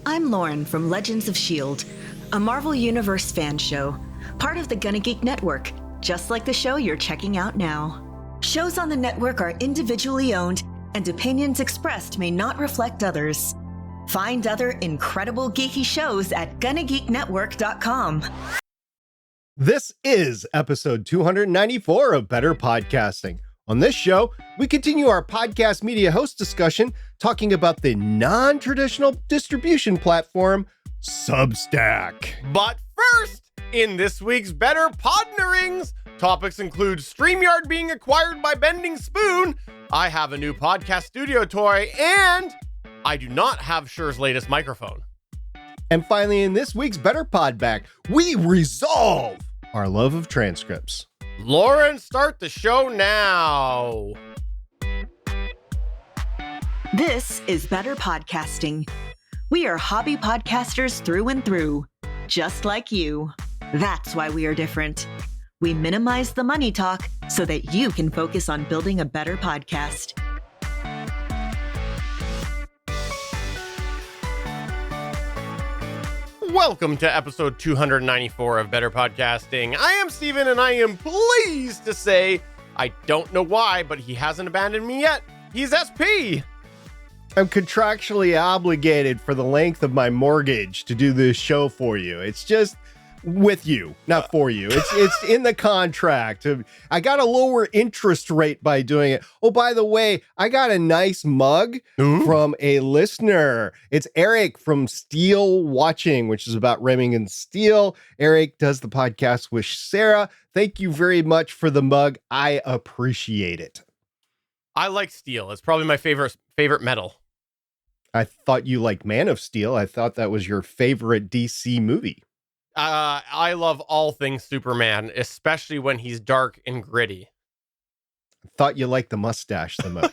I'm Lauren from Legends of S.H.I.E.L.D., a Marvel Universe fan show, part of the GonnaGeek network, just like the show you're checking out now. Shows on the network are individually owned, and opinions expressed may not reflect others. Find other incredible geeky shows at GonnaGeekNetwork.com. This is episode 294 of Better Podcasting. On this show, we continue our podcast media host discussion talking about the non-traditional distribution platform, Substack. But first, in this week's Better Podnerings, topics include StreamYard being acquired by Bending Spoon, I have a new podcast studio toy, and I do not have Shure's latest microphone. And finally, in this week's Better Podback, we resolve our love of transcripts. Lauren, start the show now. This is Better Podcasting. We are hobby podcasters through and through, just like you. That's why we are different. We minimize the money talk so that you can focus on building a better podcast. Welcome to episode 294 of Better Podcasting. I am Steven, and I am pleased to say, I don't know why, but he hasn't abandoned me yet. He's SP. I'm contractually obligated for the length of my mortgage to do this show for you. It's just with you, not for you. It's in the contract. I got a lower interest rate by doing it. Oh, by the way, I got a nice mug from a listener. It's Eric from Steel Watching, which is about Remington Steel. Eric does the podcast with Sarah. Thank you very much for the mug. I appreciate it. I like steel. It's probably my favorite metal. I thought you liked Man of Steel. I thought that was your favorite DC movie. I love all things Superman, especially when he's dark and gritty. I thought you liked the mustache the most.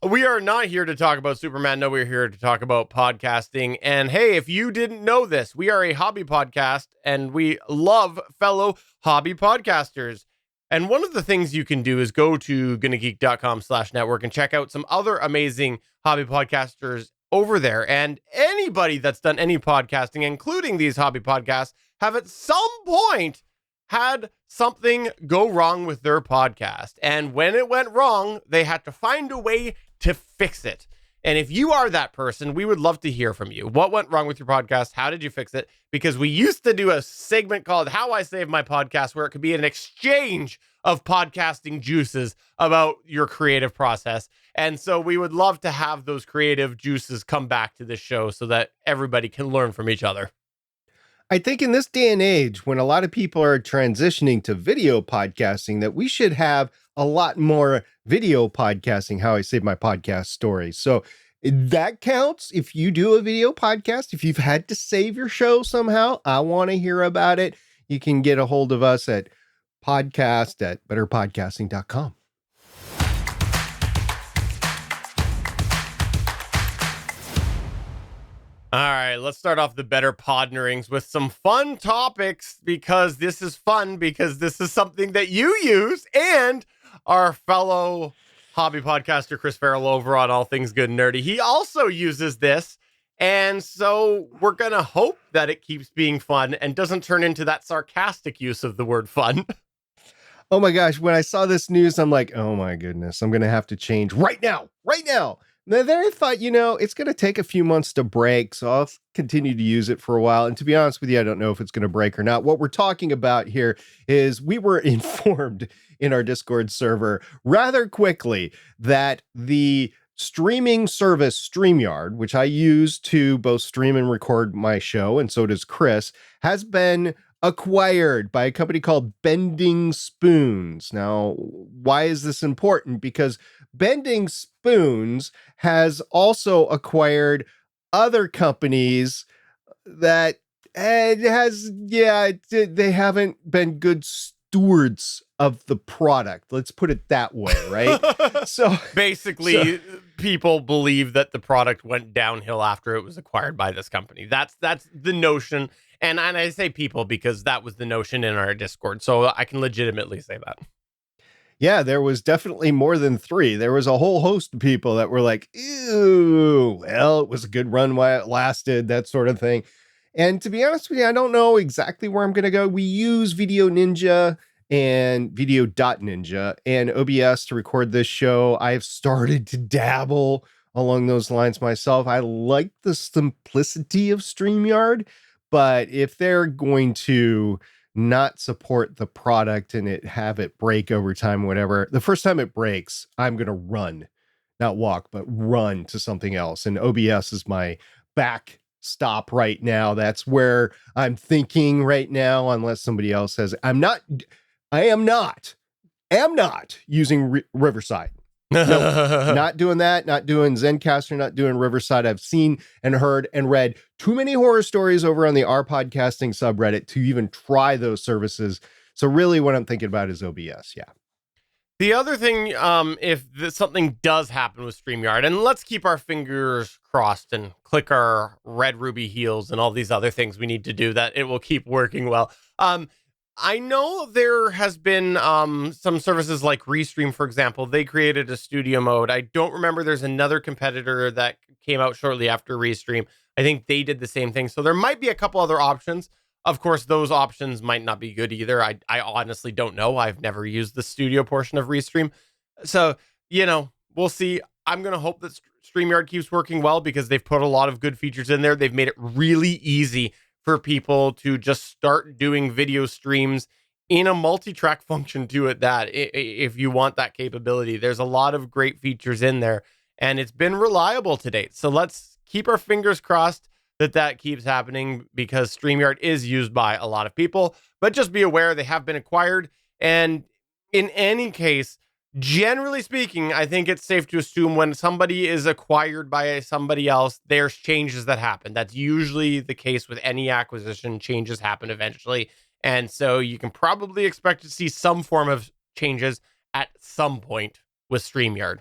We are not here to talk about Superman. No, we're here to talk about podcasting. And hey, if you didn't know this, we are a hobby podcast and we love fellow hobby podcasters. And one of the things you can do is go to GonnaGeek.com/network and check out some other amazing hobby podcasters over there. And anybody that's done any podcasting, including these hobby podcasts, have at some point had something go wrong with their podcast. And when it went wrong, they had to find a way to fix it. And if you are that person, we would love to hear from you. What went wrong with your podcast? How did you fix it? Because we used to do a segment called How I Saved My Podcast, where it could be an exchange of podcasting juices about your creative process. And so we would love to have those creative juices come back to this show so that everybody can learn from each other. I think in this day and age, when a lot of people are transitioning to video podcasting, that we should have a lot more video podcasting, How I Save My Podcast stories. So that counts. If you do a video podcast, if you've had to save your show somehow, I want to hear about it. You can get a hold of us at podcast@betterpodcasting.com. All right, let's start off the Better Podnerings with some fun topics, because this is fun, because this is something that you use, and our fellow hobby podcaster Chris Farrell over on All Things Good and Nerdy, he also uses this, and so we're going to hope that it keeps being fun and doesn't turn into that sarcastic use of the word fun. Oh my gosh, when I saw this news, I'm like, oh my goodness, I'm going to have to change right now. Then I thought, it's going to take a few months to break, so I'll continue to use it for a while. And to be honest with you, I don't know if it's going to break or not. What we're talking about here is we were informed in our Discord server rather quickly that the streaming service StreamYard, which I use to both stream and record my show, and so does Chris, has been acquired by a company called Bending Spoons. Now, why is this important? Because Bending Spoons has also acquired other companies that they haven't been good stewards of the product. Let's put it that way, right? So basically, people believe that the product went downhill after it was acquired by this company. That's the notion. And I say people because that was the notion in our Discord. So I can legitimately say that. Yeah, there was definitely more than 3. There was a whole host of people that were like, ew, well, it was a good run while it lasted, that sort of thing. And to be honest with you, I don't know exactly where I'm going to go. We use Video Ninja and Video.Ninja and OBS to record this show. I've started to dabble along those lines myself. I like the simplicity of StreamYard, but if they're going to not support the product and have it break over time, whatever, the first time it breaks, I'm going to run, not walk, but run to something else. And OBS is my backstop right now. That's where I'm thinking right now, unless somebody else says I am not using Riverside. No, not doing that, not doing Zencaster, not doing Riverside. I've seen and heard and read too many horror stories over on the R Podcasting subreddit to even try those services. So really what I'm thinking about is OBS. Yeah. The other thing, if something does happen with StreamYard, and let's keep our fingers crossed and click our red ruby heels and all these other things we need to do, that it will keep working well. I know there has been some services like Restream, for example. They created a studio mode. I don't remember. There's another competitor that came out shortly after Restream. I think they did the same thing. So there might be a couple other options. Of course, those options might not be good either. I honestly don't know. I've never used the studio portion of Restream. So, we'll see. I'm going to hope that StreamYard keeps working well because they've put a lot of good features in there. They've made it really easy for people to just start doing video streams in a multi-track function to it, that if you want that capability. There's a lot of great features in there, and it's been reliable to date. So let's keep our fingers crossed that keeps happening, because StreamYard is used by a lot of people. But just be aware, they have been acquired. And in any case, generally speaking, I think it's safe to assume when somebody is acquired by somebody else, there's changes that happen. That's usually the case with any acquisition. Changes happen eventually. And so you can probably expect to see some form of changes at some point with StreamYard.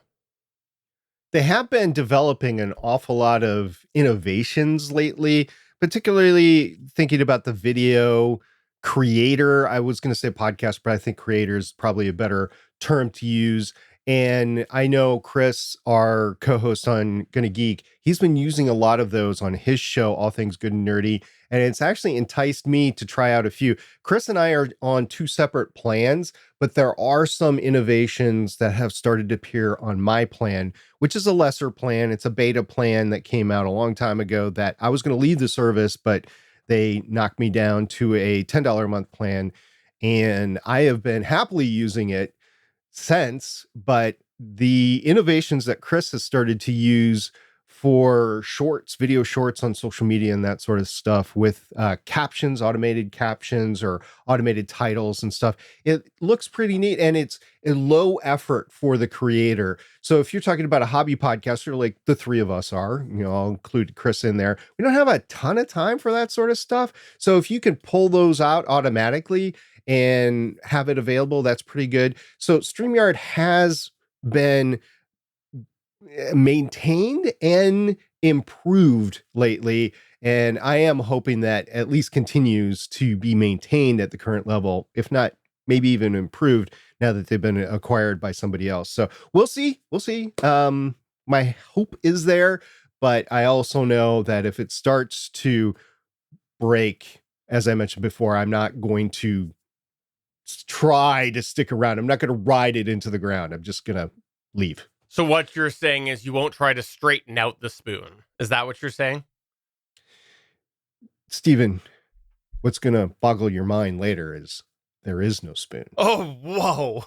They have been developing an awful lot of innovations lately, particularly thinking about the video creator. I was going to say podcast, but I think creator is probably a better term to use. And I know Chris, our co-host on GonnaGeek, he's been using a lot of those on his show, All Things Good and Nerdy. And it's actually enticed me to try out a few. Chris and I are on 2 separate plans, but there are some innovations that have started to appear on my plan, which is a lesser plan. It's a beta plan that came out a long time ago that I was going to leave the service, but they knocked me down to a $10 a month plan. And I have been happily using it since, but the innovations that Chris has started to use for shorts, video shorts on social media and that sort of stuff with captions, automated captions or automated titles and stuff, it looks pretty neat, and it's a low effort for the creator. So if you're talking about a hobby podcaster like the 3 of us are, I'll include Chris in there, we don't have a ton of time for that sort of stuff. So if you can pull those out automatically and have it available, that's pretty good. So StreamYard has been maintained and improved lately, and I am hoping that at least continues to be maintained at the current level, if not maybe even improved now that they've been acquired by somebody else. So we'll see. My hope is there, but I also know that if it starts to break, as I mentioned before, I'm not going to try to stick around. I'm not going to ride it into the ground. I'm just going to leave. So what you're saying is you won't try to straighten out the spoon. Is that what you're saying? Steven, what's going to boggle your mind later is there is no spoon. Oh, whoa.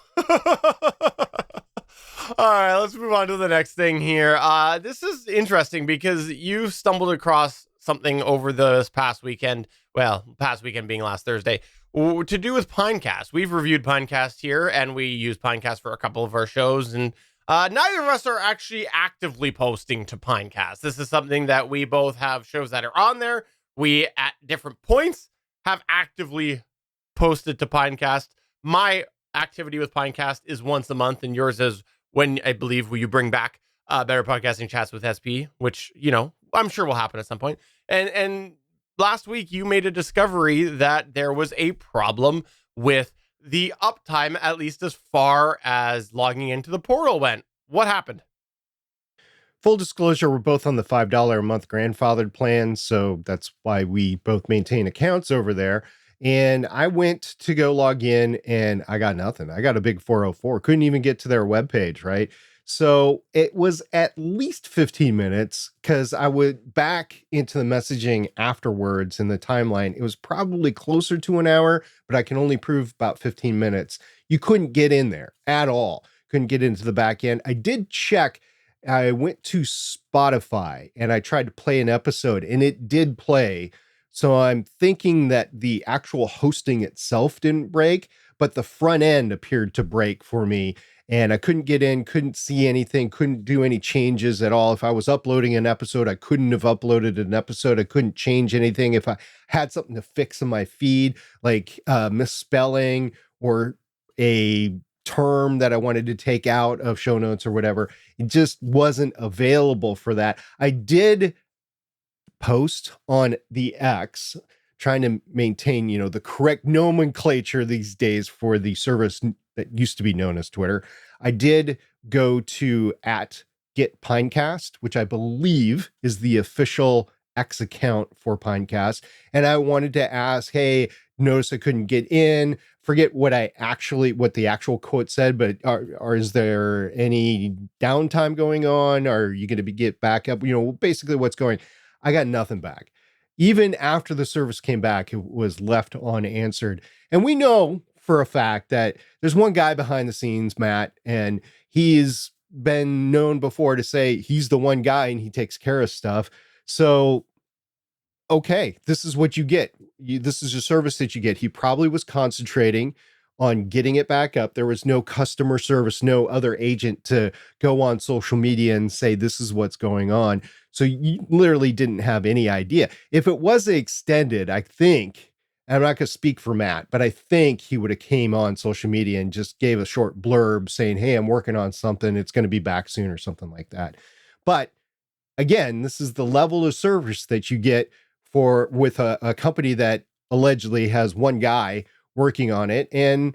All right, let's move on to the next thing here. This is interesting because you stumbled across something over this past weekend. Well, past weekend being last Thursday, to do with Pinecast. We've reviewed Pinecast here, and we use Pinecast for a couple of our shows, and neither of us are actually actively posting to Pinecast. This is something that we both have shows that are on there. We, at different points, have actively posted to Pinecast. My activity with Pinecast is once a month, and yours is when I believe you bring back Better Podcasting Chats with SP, which, I'm sure will happen at some point. And last week, you made a discovery that there was a problem with the uptime, at least as far as logging into the portal went. What happened? Full disclosure, we're both on the $5 a month grandfathered plan, so that's why we both maintain accounts over there. And I went to go log in and I got nothing. I got a big 404. Couldn't even get to their webpage, right? So it was at least 15 minutes because I went back into the messaging afterwards in the timeline. It was probably closer to an hour, but I can only prove about 15 minutes. You couldn't get in there at all. Couldn't get into the back end. I did check. I went to Spotify and I tried to play an episode and it did play. So I'm thinking that the actual hosting itself didn't break, but the front end appeared to break for me. And I couldn't get in, couldn't see anything, couldn't do any changes at all. If I was uploading an episode, I couldn't have uploaded an episode. I couldn't change anything. If I had something to fix in my feed, like misspelling or a term that I wanted to take out of show notes or whatever, it just wasn't available for that. I did post on the X trying to maintain, the correct nomenclature these days for the service that used to be known as Twitter. I did go to @GetPinecast, which I believe is the official X account for Pinecast. And I wanted to ask, hey, notice I couldn't get in. Forget what the actual quote said, but is there any downtime going on? Are you going to get back up? Basically what's going. I got nothing back. Even after the service came back, it was left unanswered. And we know for a fact that there's one guy behind the scenes, Matt, and he's been known before to say he's the one guy and he takes care of stuff. So, okay, this is what you get. This is a service that you get. He probably was concentrating on getting it back up. There was no customer service, no other agent to go on social media and say, this is what's going on. So you literally didn't have any idea. If it was extended, I think, I'm not going to speak for Matt, but I think he would have came on social media and just gave a short blurb saying, hey, I'm working on something. It's going to be back soon or something like that. But again, this is the level of service that you get with a company that allegedly has one guy working on it. And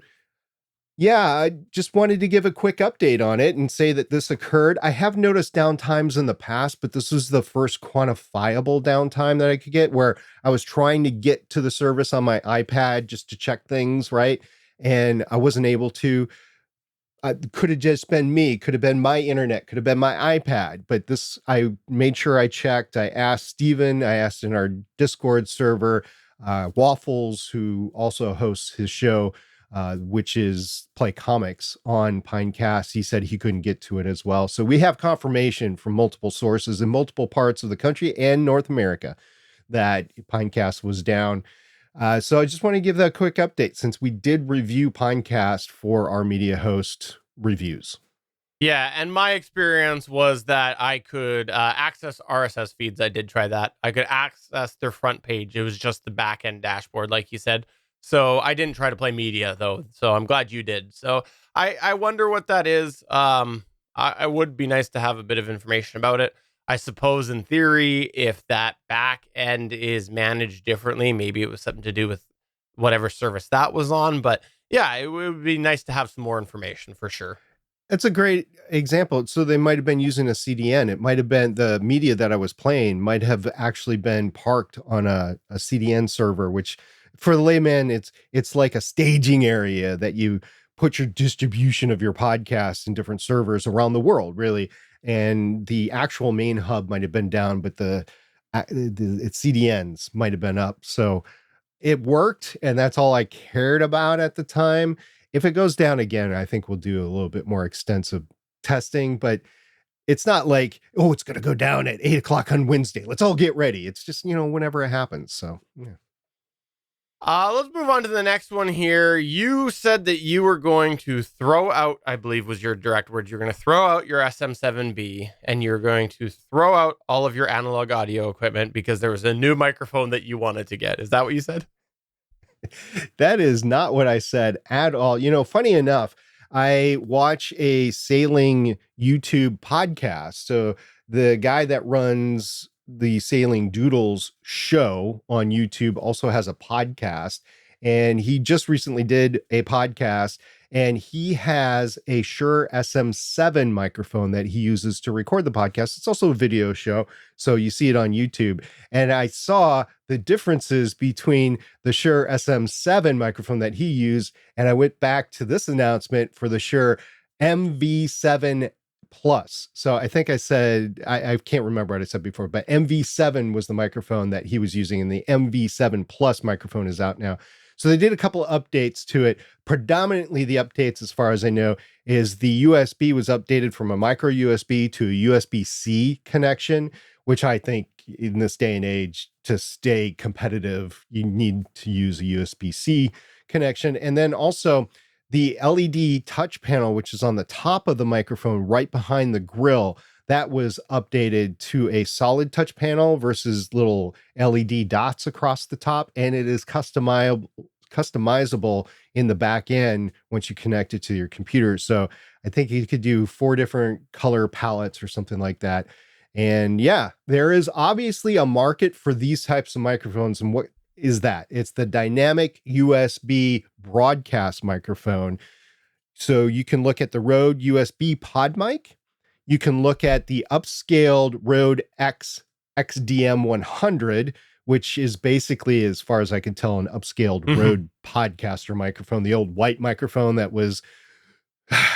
yeah, I just wanted to give a quick update on it and say that this occurred. I have noticed downtimes in the past, but this was the first quantifiable downtime that I could get where I was trying to get to the service on my iPad just to check things, right? And I wasn't able to. Could have just been me, could have been my internet, could have been my iPad. But I made sure I checked. I asked Steven, I asked in our Discord server, Waffles, who also hosts his show, which is Play Comics on Pinecast. He said he couldn't get to it as well. So we have confirmation from multiple sources in multiple parts of the country and North America that Pinecast was down. So I just want to give that quick update since we did review Pinecast for our media host reviews. Yeah, and my experience was that I could access RSS feeds. I did try that. I could access their front page. It was just the back end dashboard, like you said. So I didn't try to play media, though. So I'm glad you did. So I wonder what that is. I would be nice to have a bit of information about it. I suppose in theory, if that back end is managed differently, maybe it was something to do with whatever service that was on. But yeah, it would be nice to have some more information for sure. That's a great example. So they might have been using a CDN. It might have been the media that I was playing might have actually been parked on a CDN server, which for the layman, it's like a staging area that you put your distribution of your podcast in different servers around the world, really. And the actual main hub might have been down, but its CDNs might have been up. So it worked, and that's all I cared about at the time. If it goes down again, I think we'll do a little bit more extensive testing, but it's not like, oh, it's going to go down at 8:00 on Wednesday. Let's all get ready. It's just, whenever it happens. So, yeah. Let's move on to the next one here. You said that you were going to throw out, I believe was your direct words, you're going to throw out your SM7B and you're going to throw out all of your analog audio equipment because there was a new microphone that you wanted to get. Is that what you said? That is not what I said at all. Funny enough, I watch a sailing YouTube podcast. So the guy that runs the Sailing Doodles show on YouTube also has a podcast. and he just recently did a podcast, and he has a Shure SM7 microphone that he uses to record the podcast. It's also a video show, so you see it on YouTube. And I saw the differences between the Shure SM7 microphone that he used, and I went back to this announcement for the Shure MV7 Plus. So I think I said, I can't remember what I said before, but MV7 was the microphone that he was using, and the MV7 Plus microphone is out now. So they did a couple of updates to it. Predominantly the updates, as far as I know, is the USB was updated from a micro USB to a USB-C connection, which I think in this day and age, to stay competitive, you need to use a USB-C connection. And then also the LED touch panel, which is on the top of the microphone right behind the grill, that was updated to a solid touch panel versus little LED dots across the top. And it is customizable in the back end once you connect it to your computer. So I think you could do 4 different color palettes or something like that. And yeah, there is obviously a market for these types of microphones. And what is that? It's the dynamic USB broadcast microphone. So you can look at the Rode USB pod mic. You can look at the upscaled Rode X XDM 100, which is basically, as far as I can tell, an upscaled Rode podcaster microphone, the old white microphone that was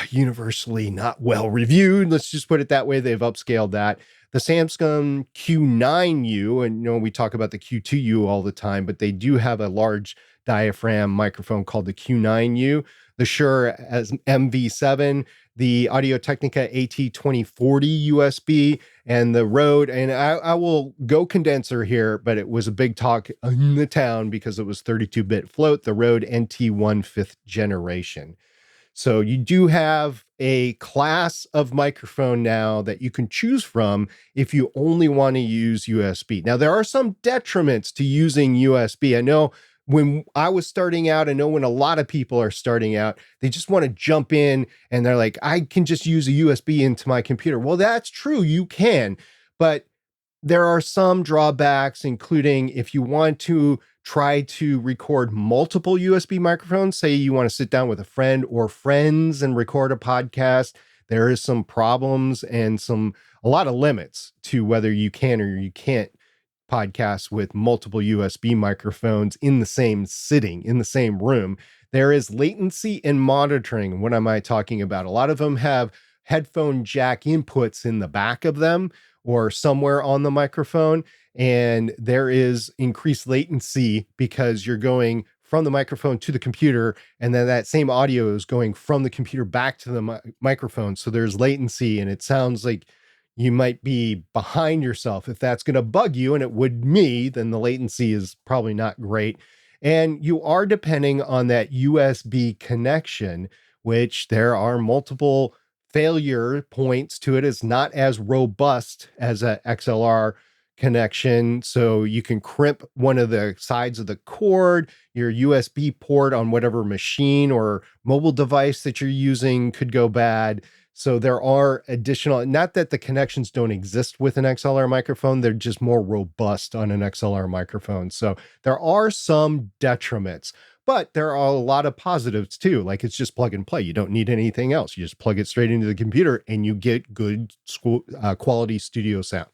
universally not well reviewed. Let's just put it that way. They've upscaled that. The Samsung Q9U, and we talk about the Q2U all the time, but they do have a large diaphragm microphone called the Q9U. The Shure as MV7, the Audio-Technica AT2040 USB, and the Rode, and I will go condenser here, but it was a big talk in the town because it was 32-bit float, the Rode NT1 5th generation. So you do have a class of microphone now that you can choose from if you only want to use USB. Now, there are some detriments to using USB. I know when I was starting out, I know when a lot of people are starting out, they just want to jump in and they're like, I can just use a USB into my computer. Well, that's true. You can, but there are some drawbacks, including if you want to try to record multiple USB microphones, say you want to sit down with a friend or friends and record a podcast, there is some problems and a lot of limits to whether you can or you can't podcast with multiple USB microphones in the same sitting, in the same room. There is latency and monitoring. What am I talking about? A lot of them have headphone jack inputs in the back of them or somewhere on the microphone. And there is increased latency because you're going from the microphone to the computer, and then that same audio is going from the computer back to the microphone. So there's latency, and it sounds like you might be behind yourself. If that's going to bug you, and it would me, then the latency is probably not great. And you are depending on that USB connection, which there are multiple failure points to it. It's not as robust as a XLR connection. So you can crimp one of the sides of the cord. Your USB port on whatever machine or mobile device that you're using could go bad. So there are additional, not that the connections don't exist with an XLR microphone, they're just more robust on an XLR microphone. So there are some detriments, but there are a lot of positives too. Like it's just plug and play. You don't need anything else. You just plug it straight into the computer and you get good quality studio sound.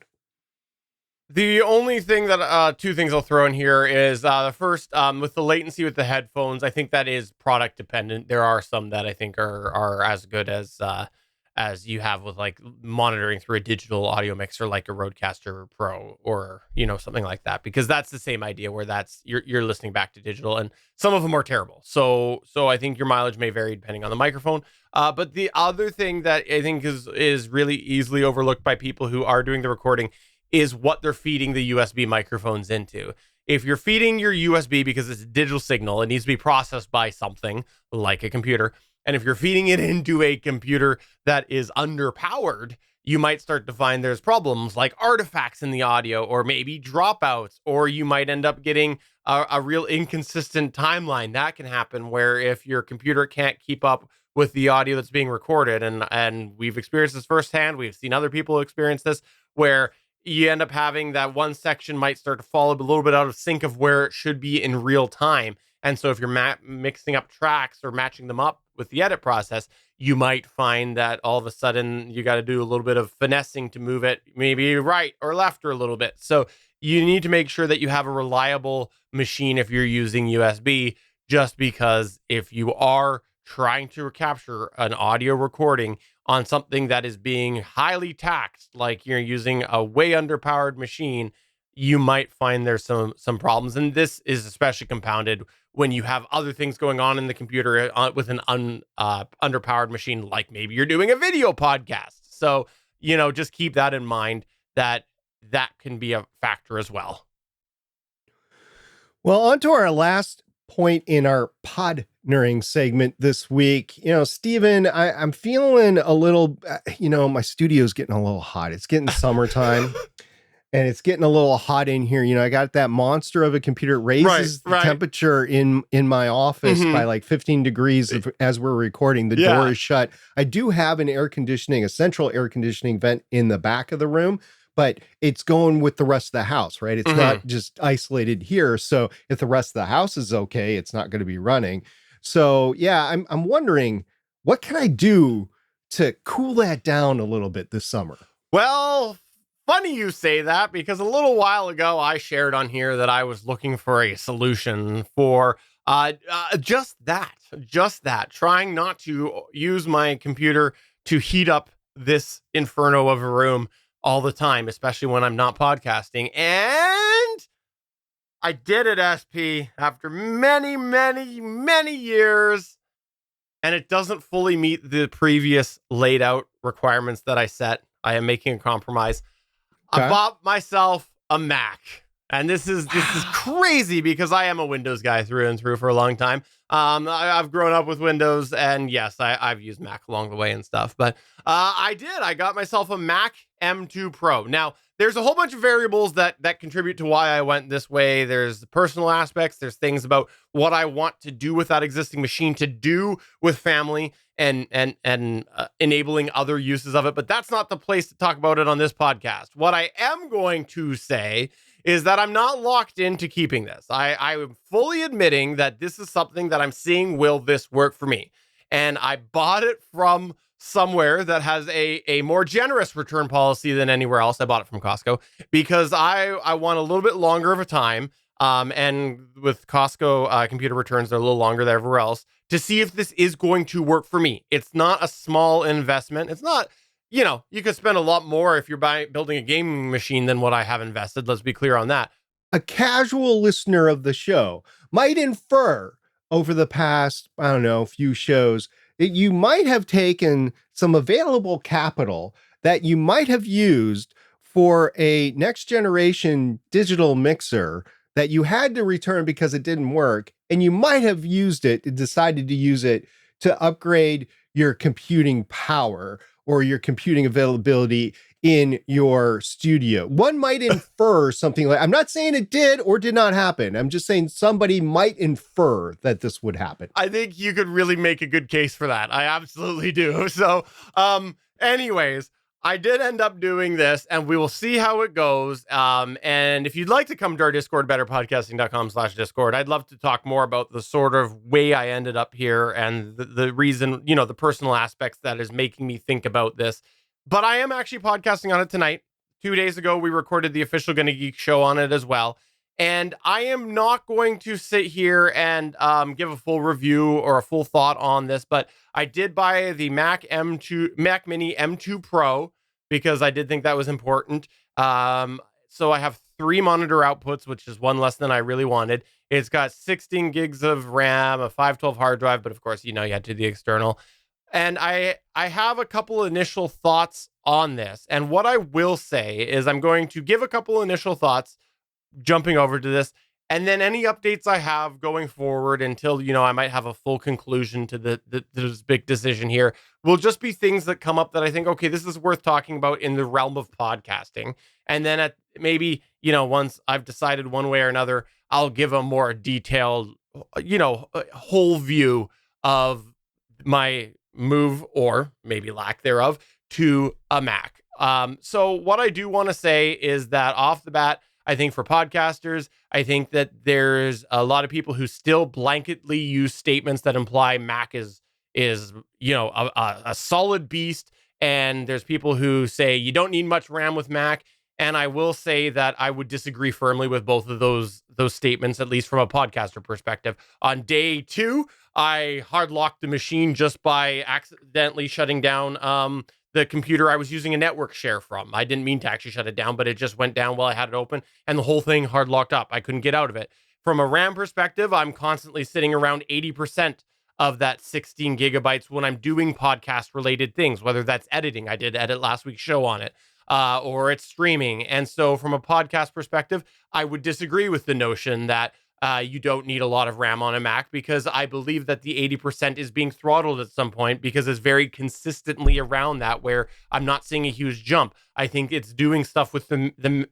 The only thing that, 2 things I'll throw in here is the first, with the latency with the headphones, I think that is product dependent. There are some that I think are as good as you have with like monitoring through a digital audio mixer, like a Rodecaster Pro or, something like that, because that's the same idea where you're listening back to digital, and some of them are terrible. So I think your mileage may vary depending on the microphone. But the other thing that I think is really easily overlooked by people who are doing the recording is what they're feeding the USB microphones into. If you're feeding your USB because it's a digital signal, it needs to be processed by something like a computer. And if you're feeding it into a computer that is underpowered, you might start to find there's problems like artifacts in the audio, or maybe dropouts, or you might end up getting a real inconsistent timeline. That can happen where if your computer can't keep up with the audio that's being recorded, and we've experienced this firsthand, we've seen other people experience this, where you end up having that one section might start to fall a little bit out of sync of where it should be in real time. And so if you're mixing up tracks or matching them up with the edit process, you might find that all of a sudden you got to do a little bit of finessing to move it maybe right or left or a little bit. So you need to make sure that you have a reliable machine if you're using USB, just because if you are trying to capture an audio recording on something that is being highly taxed, like you're using a way underpowered machine, you might find there's some problems. And this is especially compounded when you have other things going on in the computer with an underpowered machine, like maybe you're doing a video podcast. So, just keep that in mind, that can be a factor as well. Well, on to our last point in our Podnering segment this week. Stephen, I'm feeling a little, my studio's getting a little hot. It's getting summertime. And it's getting a little hot in here. I got that monster of a computer. It raises the temperature in my office by like 15 degrees as we're recording. The door is shut. I do have a central air conditioning vent in the back of the room, but it's going with the rest of the house, right? It's not just isolated here. So if the rest of the house is okay, it's not going to be running. So yeah, I'm wondering, what can I do to cool that down a little bit this summer? Well, funny you say that, because a little while ago I shared on here that I was looking for a solution for just that, trying not to use my computer to heat up this inferno of a room all the time, especially when I'm not podcasting. And I did it, SP, after many, many, many years, and it doesn't fully meet the previous laid out requirements that I set. I am making a compromise. Okay. I bought myself a Mac, and this is crazy because I am a Windows guy through and through for a long time. I've grown up with Windows, and yes, I've used Mac along the way and stuff. But I got myself a Mac M2 Pro. Now, there's a whole bunch of variables that contribute to why I went this way. There's the personal aspects. There's things about what I want to do with that existing machine, to do with family, and enabling other uses of it. But that's not the place to talk about it on this podcast. What I am going to say is that I'm not locked into keeping this. I am fully admitting that this is something that I'm seeing, will this work for me? And I bought it from somewhere that has a more generous return policy than anywhere else. I bought it from Costco because I want a little bit longer of a time. And with Costco computer returns, they're a little longer than everywhere else, to see if this is going to work for me. It's not a small investment. It's not, you could spend a lot more if you're building a gaming machine than what I have invested. Let's be clear on that. A casual listener of the show might infer over the past, few shows, that you might have taken some available capital that you might have used for a next generation digital mixer that you had to return because it didn't work, and you might have decided to use it to upgrade your computing power or your computing availability in your studio. One might infer something like, I'm not saying it did or did not happen. I'm just saying somebody might infer that this would happen. I think you could really make a good case for that. I absolutely do. So, anyways, I did end up doing this, and we will see how it goes. And if you'd like to come to our Discord, betterpodcasting.com/Discord, I'd love to talk more about the sort of way I ended up here and the reason, the personal aspects that is making me think about this. But I am actually podcasting on it tonight. 2 days ago, we recorded the official GonnaGeek show on it as well. And I am not going to sit here and give a full review or a full thought on this, but I did buy the Mac Mini M2 Pro because I did think that was important. So I have 3 monitor outputs, which is one less than I really wanted. It's got 16 gigs of RAM, a 512 hard drive, but of course, you had to do the external. And I have a couple initial thoughts on this. And what I will say is I'm going to give a couple initial thoughts jumping over to this, and then any updates I have going forward until, I might have a full conclusion to this big decision here will just be things that come up that I think, okay, this is worth talking about in the realm of podcasting. And then at maybe, once I've decided one way or another, I'll give a more detailed, whole view of my move, or maybe lack thereof, to a Mac. So what I do want to say is that off the bat, I think for podcasters, I think that there's a lot of people who still blanketly use statements that imply Mac is a solid beast. And there's people who say you don't need much RAM with Mac. And I will say that I would disagree firmly with both of those statements, at least from a podcaster perspective. On day 2, I hard locked the machine just by accidentally shutting down the computer I was using a network share from. I didn't mean to actually shut it down, but it just went down while I had it open, and the whole thing hard locked up. I couldn't get out of it. From a RAM perspective, I'm constantly sitting around 80% of that 16 gigabytes when I'm doing podcast related things, whether that's editing. I did edit last week's show on it. Or it's streaming. And so from a podcast perspective, I would disagree with the notion that you don't need a lot of RAM on a Mac, because I believe that the 80% is being throttled at some point, because it's very consistently around that, where I'm not seeing a huge jump. I think it's doing stuff with the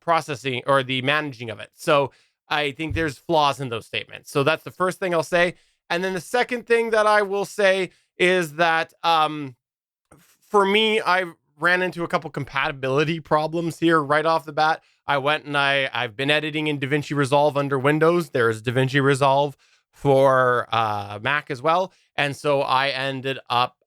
processing or the managing of it. So I think there's flaws in those statements. So that's the first thing I'll say. And then the second thing that I will say is that for me, I ran into a couple compatibility problems here right off the bat. I went and I've been editing in DaVinci Resolve under Windows. There's DaVinci Resolve for Mac as well. And so I ended up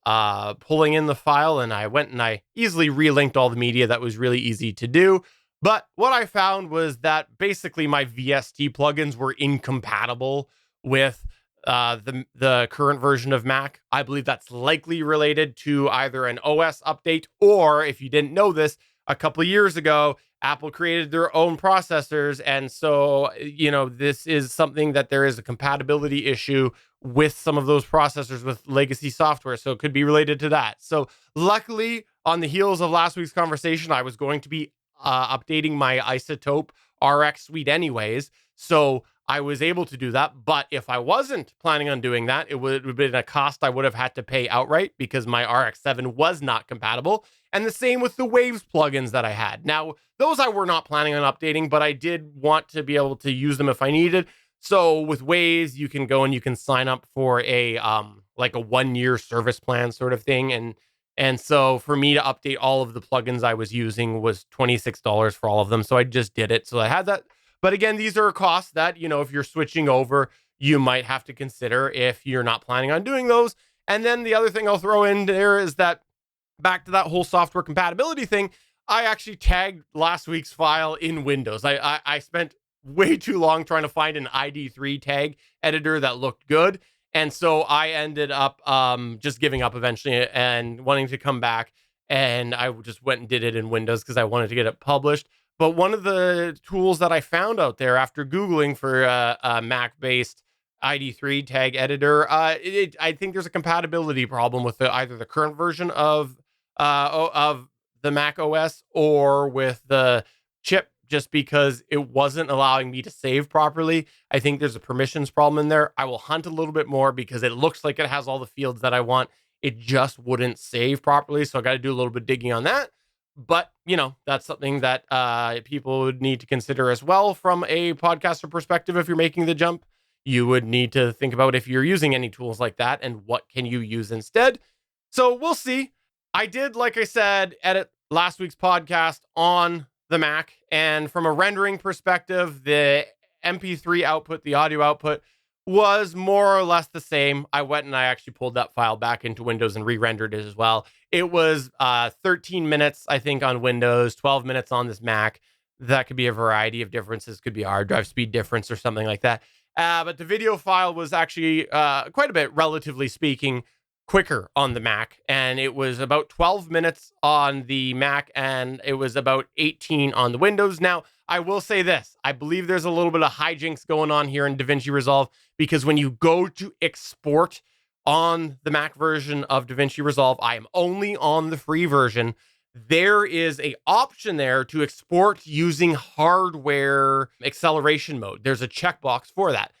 pulling in the file, and I went and I easily relinked all the media. That was really easy to do. But what I found was that basically my VST plugins were incompatible with the current version of Mac. I believe that's likely related to either an OS update, or, if you didn't know this, a couple of years ago, Apple created their own processors. And so, this is something that there is a compatibility issue with some of those processors with legacy software. So it could be related to that. So luckily, on the heels of last week's conversation, I was going to be updating my Isotope RX suite anyways. So I was able to do that. But if I wasn't planning on doing that, it would have been a cost I would have had to pay outright, because my RX7 was not compatible. And the same with the Waves plugins that I had. Now, those I were not planning on updating, but I did want to be able to use them if I needed. So with Waves, you can go and you can sign up for a like a 1-year service plan sort of thing. And so for me to update all of the plugins I was using was $26 for all of them. So I just did it. So I had that. But again, these are costs that, if you're switching over, you might have to consider if you're not planning on doing those. And then the other thing I'll throw in there is that, back to that whole software compatibility thing, I actually tagged last week's file in Windows. I spent way too long trying to find an ID3 tag editor that looked good. And so I ended up just giving up eventually and wanting to come back. And I just went and did it in Windows because I wanted to get it published. But one of the tools that I found out there after Googling for a Mac-based ID3 tag editor, I think there's a compatibility problem with either the current version of the Mac OS or with the chip, just because it wasn't allowing me to save properly. I think there's a permissions problem in there. I will hunt a little bit more because it looks like it has all the fields that I want. It just wouldn't save properly. So I got to do a little bit of digging on that. But, that's something that people would need to consider as well from a podcaster perspective. If you're making the jump, you would need to think about if you're using any tools like that and what can you use instead. So we'll see. I did, like I said, edit last week's podcast on the Mac. And from a rendering perspective, the MP3 output, the audio output, was more or less the same. I went and I actually pulled that file back into Windows and re-rendered it as well. It was 13 minutes, I think, on Windows, 12 minutes on this Mac. That could be a variety of differences. Could be a hard drive speed difference or something like that. But the video file was actually quite a bit, relatively speaking, quicker on the Mac. And it was about 12 minutes on the Mac, and it was about 18 on the Windows. Now, I will say this. I believe there's a little bit of hijinks going on here in DaVinci Resolve, because when you go to export on the Mac version of DaVinci Resolve, I am only on the free version. There is an option there to export using hardware acceleration mode. There's a checkbox for that.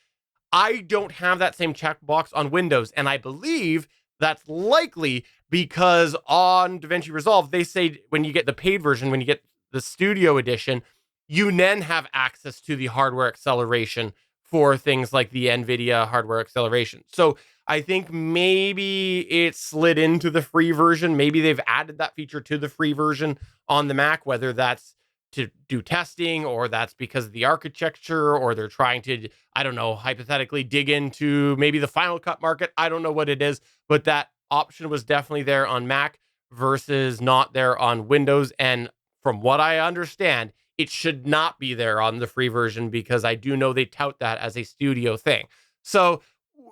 I don't have that same checkbox on Windows, and I believe that's likely because on DaVinci Resolve, they say when you get the paid version, when you get the Studio Edition, you then have access to the hardware acceleration for things like the NVIDIA hardware acceleration. So I think maybe it slid into the free version. Maybe they've added that feature to the free version on the Mac, whether that's to do testing, or that's because of the architecture, or they're trying to, I don't know, hypothetically dig into maybe the Final Cut market. I don't know what it is, but that option was definitely there on Mac versus not there on Windows. And from what I understand, it should not be there on the free version, because I do know they tout that as a studio thing. So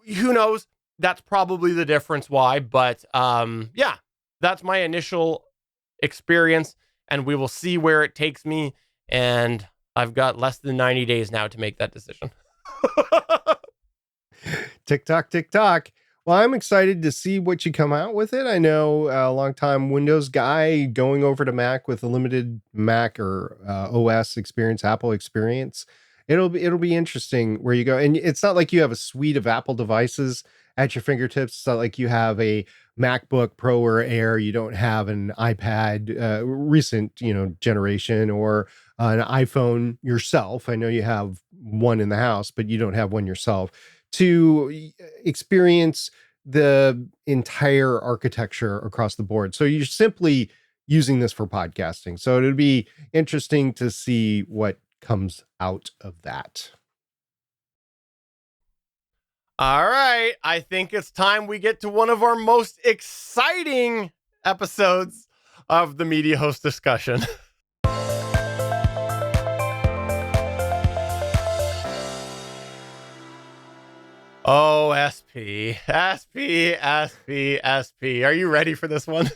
who knows? That's probably the difference why. But yeah, that's my initial experience, and we will see where it takes me. And I've got less than 90 days now to make that decision. Tick tock, tick tock. Well, I'm excited to see what you come out with it. I know a longtime Windows guy going over to Mac with a limited Mac or OS experience, Apple experience. It'll be interesting where you go. And it's not like you have a suite of Apple devices at your fingertips. It's not like you have a MacBook Pro or Air. You don't have an iPad, recent, generation, or an iPhone yourself. I know you have one in the house, but you don't have one yourself to experience the entire architecture across the board. So you're simply using this for podcasting. So it'll be interesting to see what comes out of that. All right. I think it's time we get to one of our most exciting episodes of the Media Host Discussion. Oh, SP. Are you ready for this one?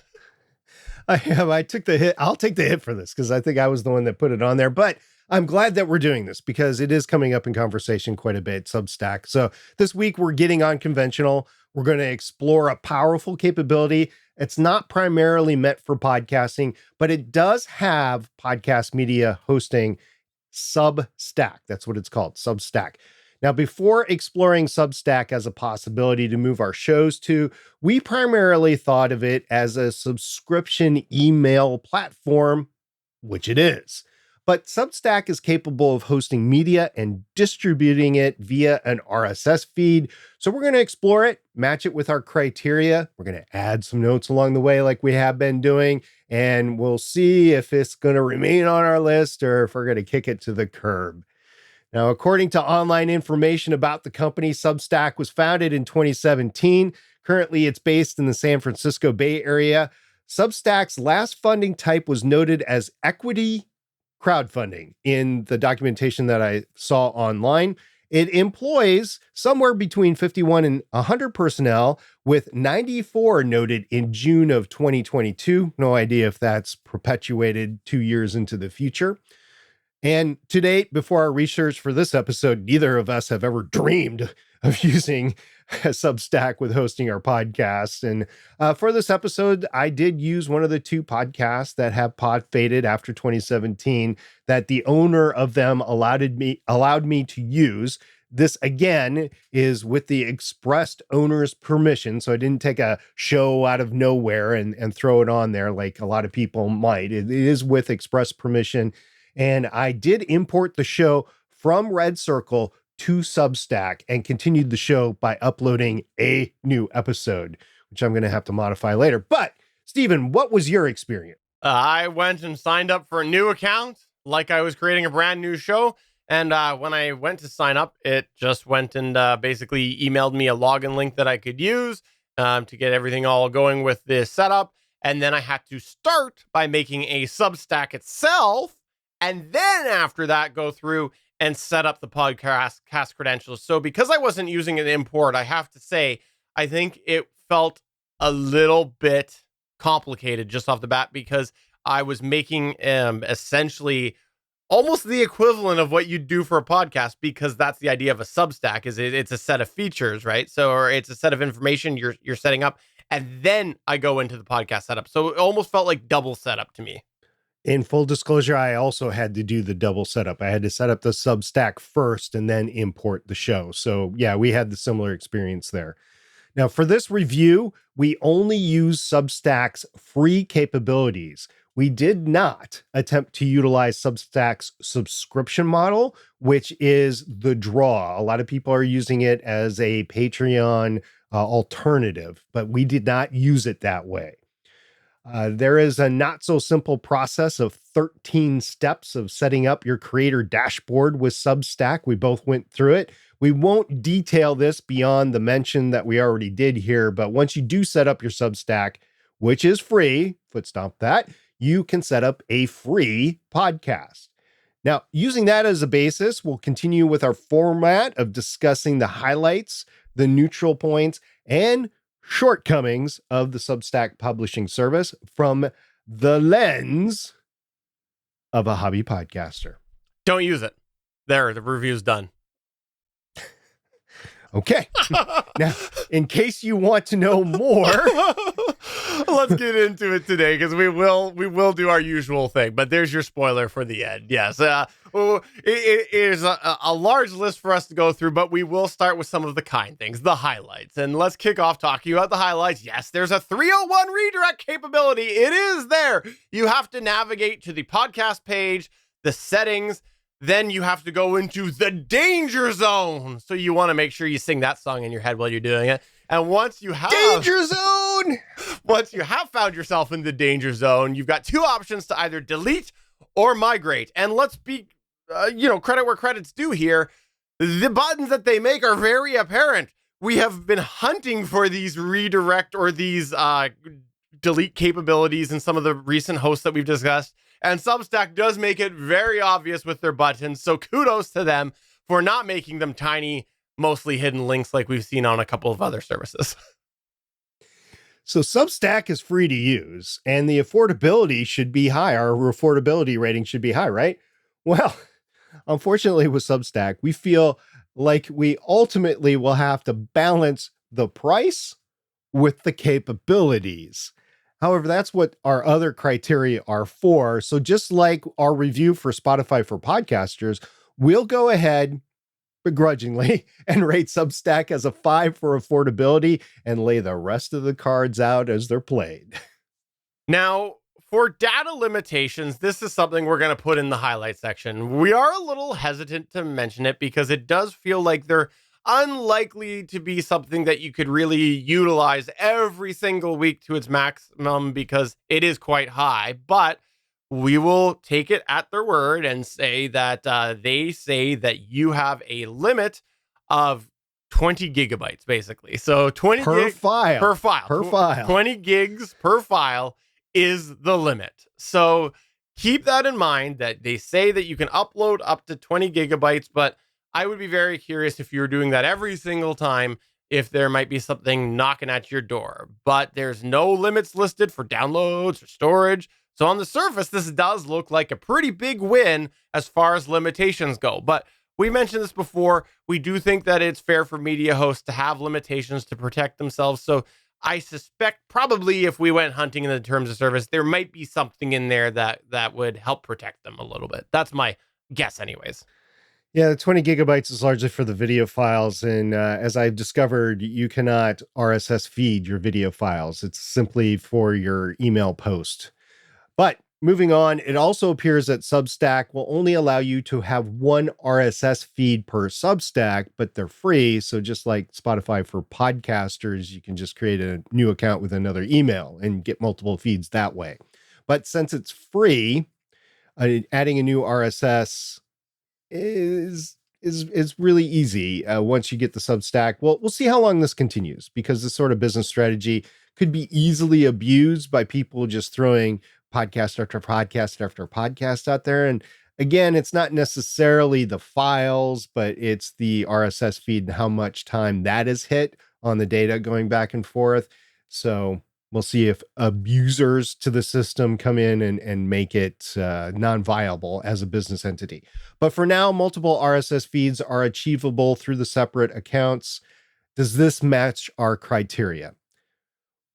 I am. I took the hit. I'll take the hit for this because I think I was the one that put it on there. But I'm glad that we're doing this because it is coming up in conversation quite a bit, Substack. So this week we're getting unconventional. We're going to explore a powerful capability. It's not primarily meant for podcasting, but it does have podcast media hosting, Substack. That's what it's called, Substack. Now, before exploring Substack as a possibility to move our shows to, we primarily thought of it as a subscription email platform, which it is. But Substack is capable of hosting media and distributing it via an RSS feed. So we're going to explore it, match it with our criteria. We're going to add some notes along the way like we have been doing, and we'll see if it's going to remain on our list or if we're going to kick it to the curb. Now, according to online information about the company, Substack was founded in 2017. Currently, it's based in the San Francisco Bay Area. Substack's last funding type was noted as equity crowdfunding in the documentation that I saw online. It employs somewhere between 51 and 100 personnel, with 94 noted in June of 2022. No idea if that's perpetuated 2 years into the future. And to date, before our research for this episode, neither of us have ever dreamed of using a Substack with hosting our podcast. And for this episode, I did use one of the two podcasts that have pod faded after 2017 that the owner of them allowed me to use. This, again, is with the expressed owner's permission. So I didn't take a show out of nowhere and throw it on there like a lot of people might. It is with express permission. And I did import the show from Red Circle to Substack and continued the show by uploading a new episode, which I'm going to have to modify later. But, Stephen, what was your experience? I went and signed up for a new account like I was creating a brand new show. And when I went to sign up, it just went and basically emailed me a login link that I could use to get everything all going with this setup. And then I had to start by making a Substack itself. And then after that, go through and set up the podcast credentials. So because I wasn't using an import, I have to say, I think it felt a little bit complicated just off the bat because I was making essentially almost the equivalent of what you'd do for a podcast, because that's the idea of a Substack, is it's a set of features, right? So, or it's a set of information you're setting up, and then I go into the podcast setup. So it almost felt like double setup to me. In full disclosure, I also had to do the double setup. I had to set up the Substack first and then import the show. So yeah, we had the similar experience there. Now for this review, we only use Substack's free capabilities. We did not attempt to utilize Substack's subscription model, which is the draw. A lot of people are using it as a Patreon alternative, but we did not use it that way. There is a not so simple process of 13 steps of setting up your creator dashboard with Substack. We both went through it. We won't detail this beyond the mention that we already did here, but once you do set up your Substack, which is free, foot stomp that, you can set up a free podcast. Now, using that as a basis, we'll continue with our format of discussing the highlights, the neutral points, and shortcomings of the Substack publishing service from the lens of a hobby podcaster. Don't use it. There, the review's done. Okay. Now, in case you want to know more, let's get into it today, because we will do our usual thing. But there's your spoiler for the end. Yes, it is a large list for us to go through, but we will start with some of the kind things, the highlights. And let's kick off talking about the highlights. Yes, there's a 301 redirect capability. It is there. You have to navigate to the podcast page, the settings. Then you have to go into the danger zone. So you want to make sure you sing that song in your head while you're doing it. And once you have danger zone, once you have found yourself in the danger zone, you've got two options to either delete or migrate. And let's be, credit where credit's due here. The buttons that they make are very apparent. We have been hunting for these redirect or these delete capabilities in some of the recent hosts that we've discussed. And Substack does make it very obvious with their buttons. So kudos to them for not making them tiny, mostly hidden links like we've seen on a couple of other services. So Substack is free to use, and the affordability should be high. Our affordability rating should be high, right? Well, unfortunately with Substack, we feel like we ultimately will have to balance the price with the capabilities. However, that's what our other criteria are for. So just like our review for Spotify for podcasters, we'll go ahead begrudgingly and rate Substack as a 5 for affordability and lay the rest of the cards out as they're played. Now, for data limitations, this is something we're going to put in the highlight section. We are a little hesitant to mention it because it does feel like they're unlikely to be something that you could really utilize every single week to its maximum because it is quite high. But we will take it at their word and say that they say that you have a limit of 20 gigabytes, basically. So 20 per file. Per file. Per file. 20 gigs per file is the limit. So keep that in mind, that they say that you can upload up to 20 gigabytes, but I would be very curious if you were doing that every single time, if there might be something knocking at your door. But there's no limits listed for downloads or storage. So on the surface, this does look like a pretty big win as far as limitations go. But we mentioned this before. We do think that it's fair for media hosts to have limitations to protect themselves. So I suspect probably if we went hunting in the terms of service, there might be something in there that would help protect them a little bit. That's my guess anyways. Yeah, the 20 gigabytes is largely for the video files. And as I've discovered, you cannot RSS feed your video files. It's simply for your email post. But moving on, it also appears that Substack will only allow you to have one RSS feed per Substack, but they're free. So just like Spotify for podcasters, you can just create a new account with another email and get multiple feeds that way. But since it's free, adding a new RSS is really easy once you get the Substack. Well, we'll see how long this continues, because this sort of business strategy could be easily abused by people just throwing podcast after podcast after podcast out there. And again, it's not necessarily the files, but it's the RSS feed and how much time that is hit on the data going back and forth. So we'll see if abusers to the system come in and make it non-viable as a business entity. But for now, multiple RSS feeds are achievable through the separate accounts. Does this match our criteria?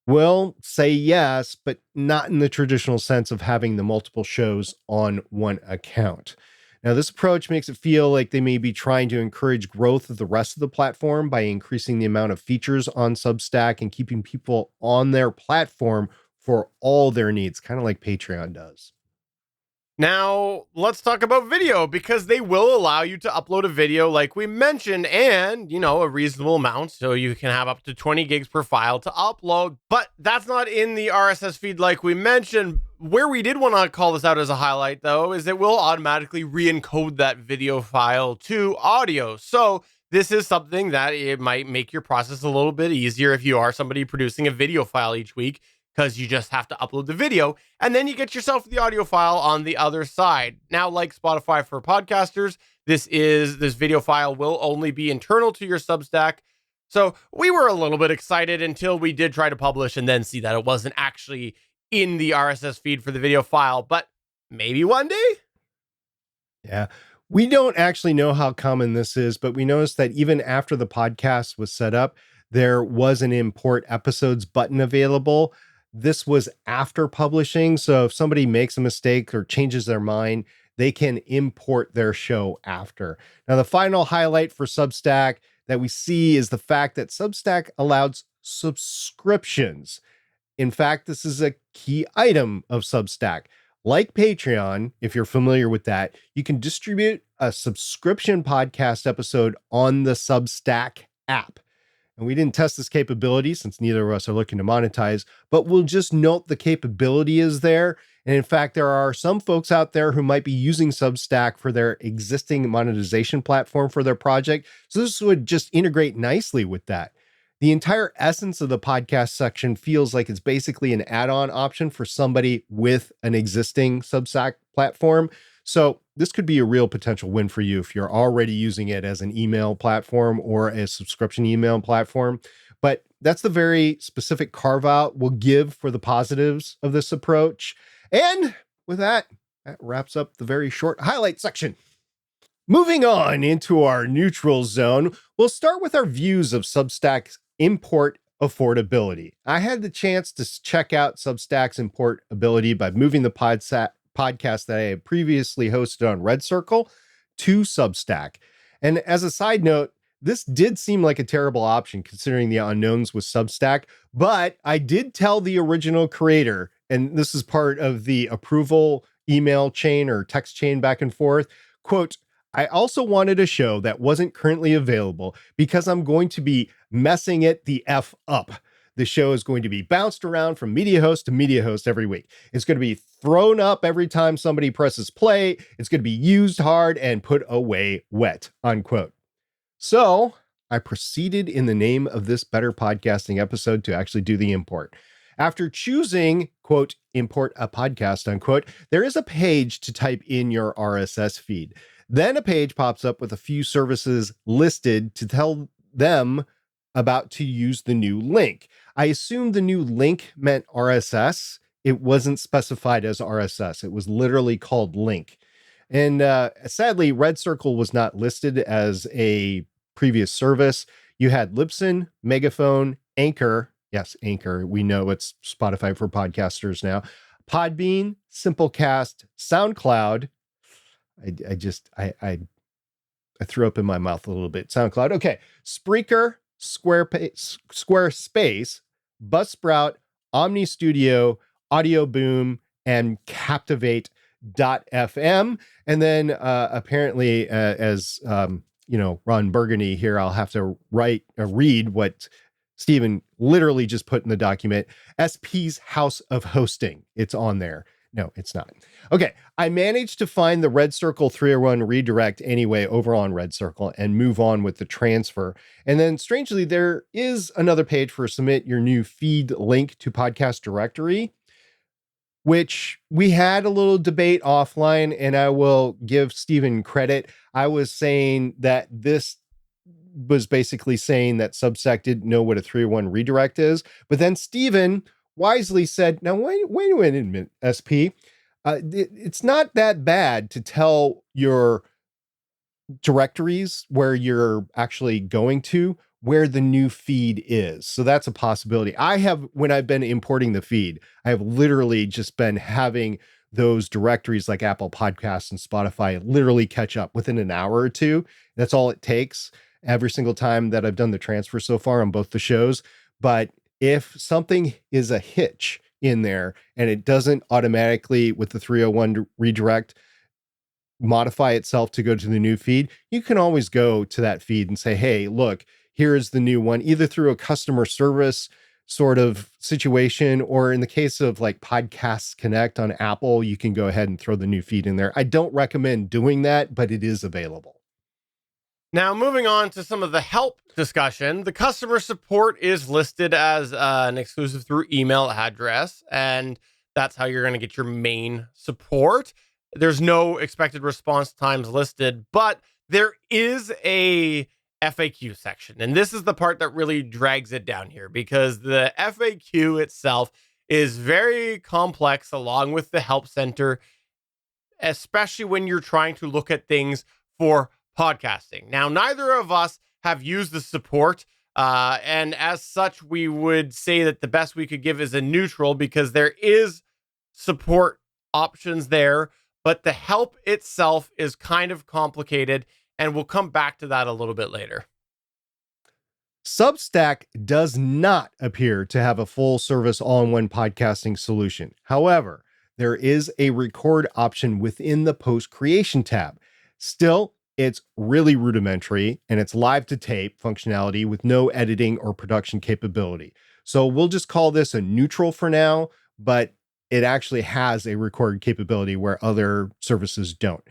We'll say yes, but not in the traditional sense of having the multiple shows on one account. Now, this approach makes it feel like they may be trying to encourage growth of the rest of the platform by increasing the amount of features on Substack and keeping people on their platform for all their needs, kind of like Patreon does. Now, let's talk about video because they will allow you to upload a video like we mentioned and, a reasonable amount. So you can have up to 20 gigs per file to upload. But that's not in the RSS feed like we mentioned. Where we did want to call this out as a highlight, though, is it will automatically re-encode that video file to audio. So this is something that it might make your process a little bit easier if you are somebody producing a video file each week, because you just have to upload the video and then you get yourself the audio file on the other side. Now, like Spotify for podcasters, this video file will only be internal to your Substack. So we were a little bit excited until we did try to publish and then see that it wasn't actually in the RSS feed for the video file, but maybe one day. Yeah. We don't actually know how common this is, but we noticed that even after the podcast was set up, there was an import episodes button available. This was after publishing. So if somebody makes a mistake or changes their mind, they can import their show after. Now, the final highlight for Substack that we see is the fact that Substack allows subscriptions. In fact, this is a key item of Substack. Like Patreon, if you're familiar with that, you can distribute a subscription podcast episode on the Substack app. And we didn't test this capability since neither of us are looking to monetize, but we'll just note the capability is there. And in fact, there are some folks out there who might be using Substack for their existing monetization platform for their project. So this would just integrate nicely with that. The entire essence of the podcast section feels like it's basically an add-on option for somebody with an existing Substack platform. So this could be a real potential win for you if you're already using it as an email platform or a subscription email platform. But that's the very specific carve out we'll give for the positives of this approach. And with that wraps up the very short highlight section. Moving on into our neutral zone, we'll start with our views of Substack's import affordability. I had the chance to check out Substack's import ability by moving the podcast that I had previously hosted on Red Circle to Substack. And as a side note, this did seem like a terrible option considering the unknowns with Substack, but I did tell the original creator, and this is part of the approval email chain or text chain back and forth, quote, I also wanted a show that wasn't currently available because I'm going to be messing it the F up. The show is going to be bounced around from media host to media host every week. It's going to be thrown up every time somebody presses play. It's going to be used hard and put away wet, unquote. So I proceeded in the name of this Better Podcasting episode to actually do the import. After choosing, quote, import a podcast, unquote, there is a page to type in your RSS feed. Then a page pops up with a few services listed to tell them about to use the new link. I assumed the new link meant RSS. It wasn't specified as RSS. It was literally called link. And sadly, Red Circle was not listed as a previous service. You had Libsyn, Megaphone, Anchor. Yes, Anchor. We know it's Spotify for podcasters now. Podbean, Simplecast, SoundCloud. I threw up in my mouth a little bit. SoundCloud. Okay. Spreaker, Squarespace, Buzzsprout, Omni Studio, Audio Boom, and Captivate.fm. And then apparently, as Ron Burgundy here, I'll have to read what Stephen literally just put in the document. SP's House of Hosting. It's on there. No, it's not. Okay, I managed to find the Red Circle 301 redirect anyway over on Red Circle and move on with the transfer. And then strangely, there is another page for submit your new feed link to podcast directory, which we had a little debate offline, and I will give Stephen credit. I was saying that this was basically saying that Substack didn't know what a 301 redirect is, but then Stephen wisely said, now, wait a minute, SP. It's not that bad to tell your directories where you're actually going to, where the new feed is. So that's a possibility. When I've been importing the feed, I have literally just been having those directories like Apple Podcasts and Spotify literally catch up within an hour or two. That's all it takes every single time that I've done the transfer so far on both the shows. But if something is a hitch in there and it doesn't automatically, with the 301 redirect, modify itself to go to the new feed, you can always go to that feed and say, hey, look, here's the new one, either through a customer service sort of situation, or in the case of like Podcasts Connect on Apple, you can go ahead and throw the new feed in there. I don't recommend doing that, but it is available. Now, moving on to some of the help discussion, the customer support is listed as an exclusive through email address, and that's how you're going to get your main support. There's no expected response times listed, but there is a FAQ section. And this is the part that really drags it down here, because the FAQ itself is very complex along with the help center, especially when you're trying to look at things for podcasting. Now, neither of us have used the support, and as such, we would say that the best we could give is a neutral, because there is support options there, but the help itself is kind of complicated, and we'll come back to that a little bit later. Substack does not appear to have a full service all-in-one podcasting solution. However, there is a record option within the post creation tab. Still, it's really rudimentary and it's live to tape functionality with no editing or production capability. So we'll just call this a neutral for now, but it actually has a record capability where other services don't.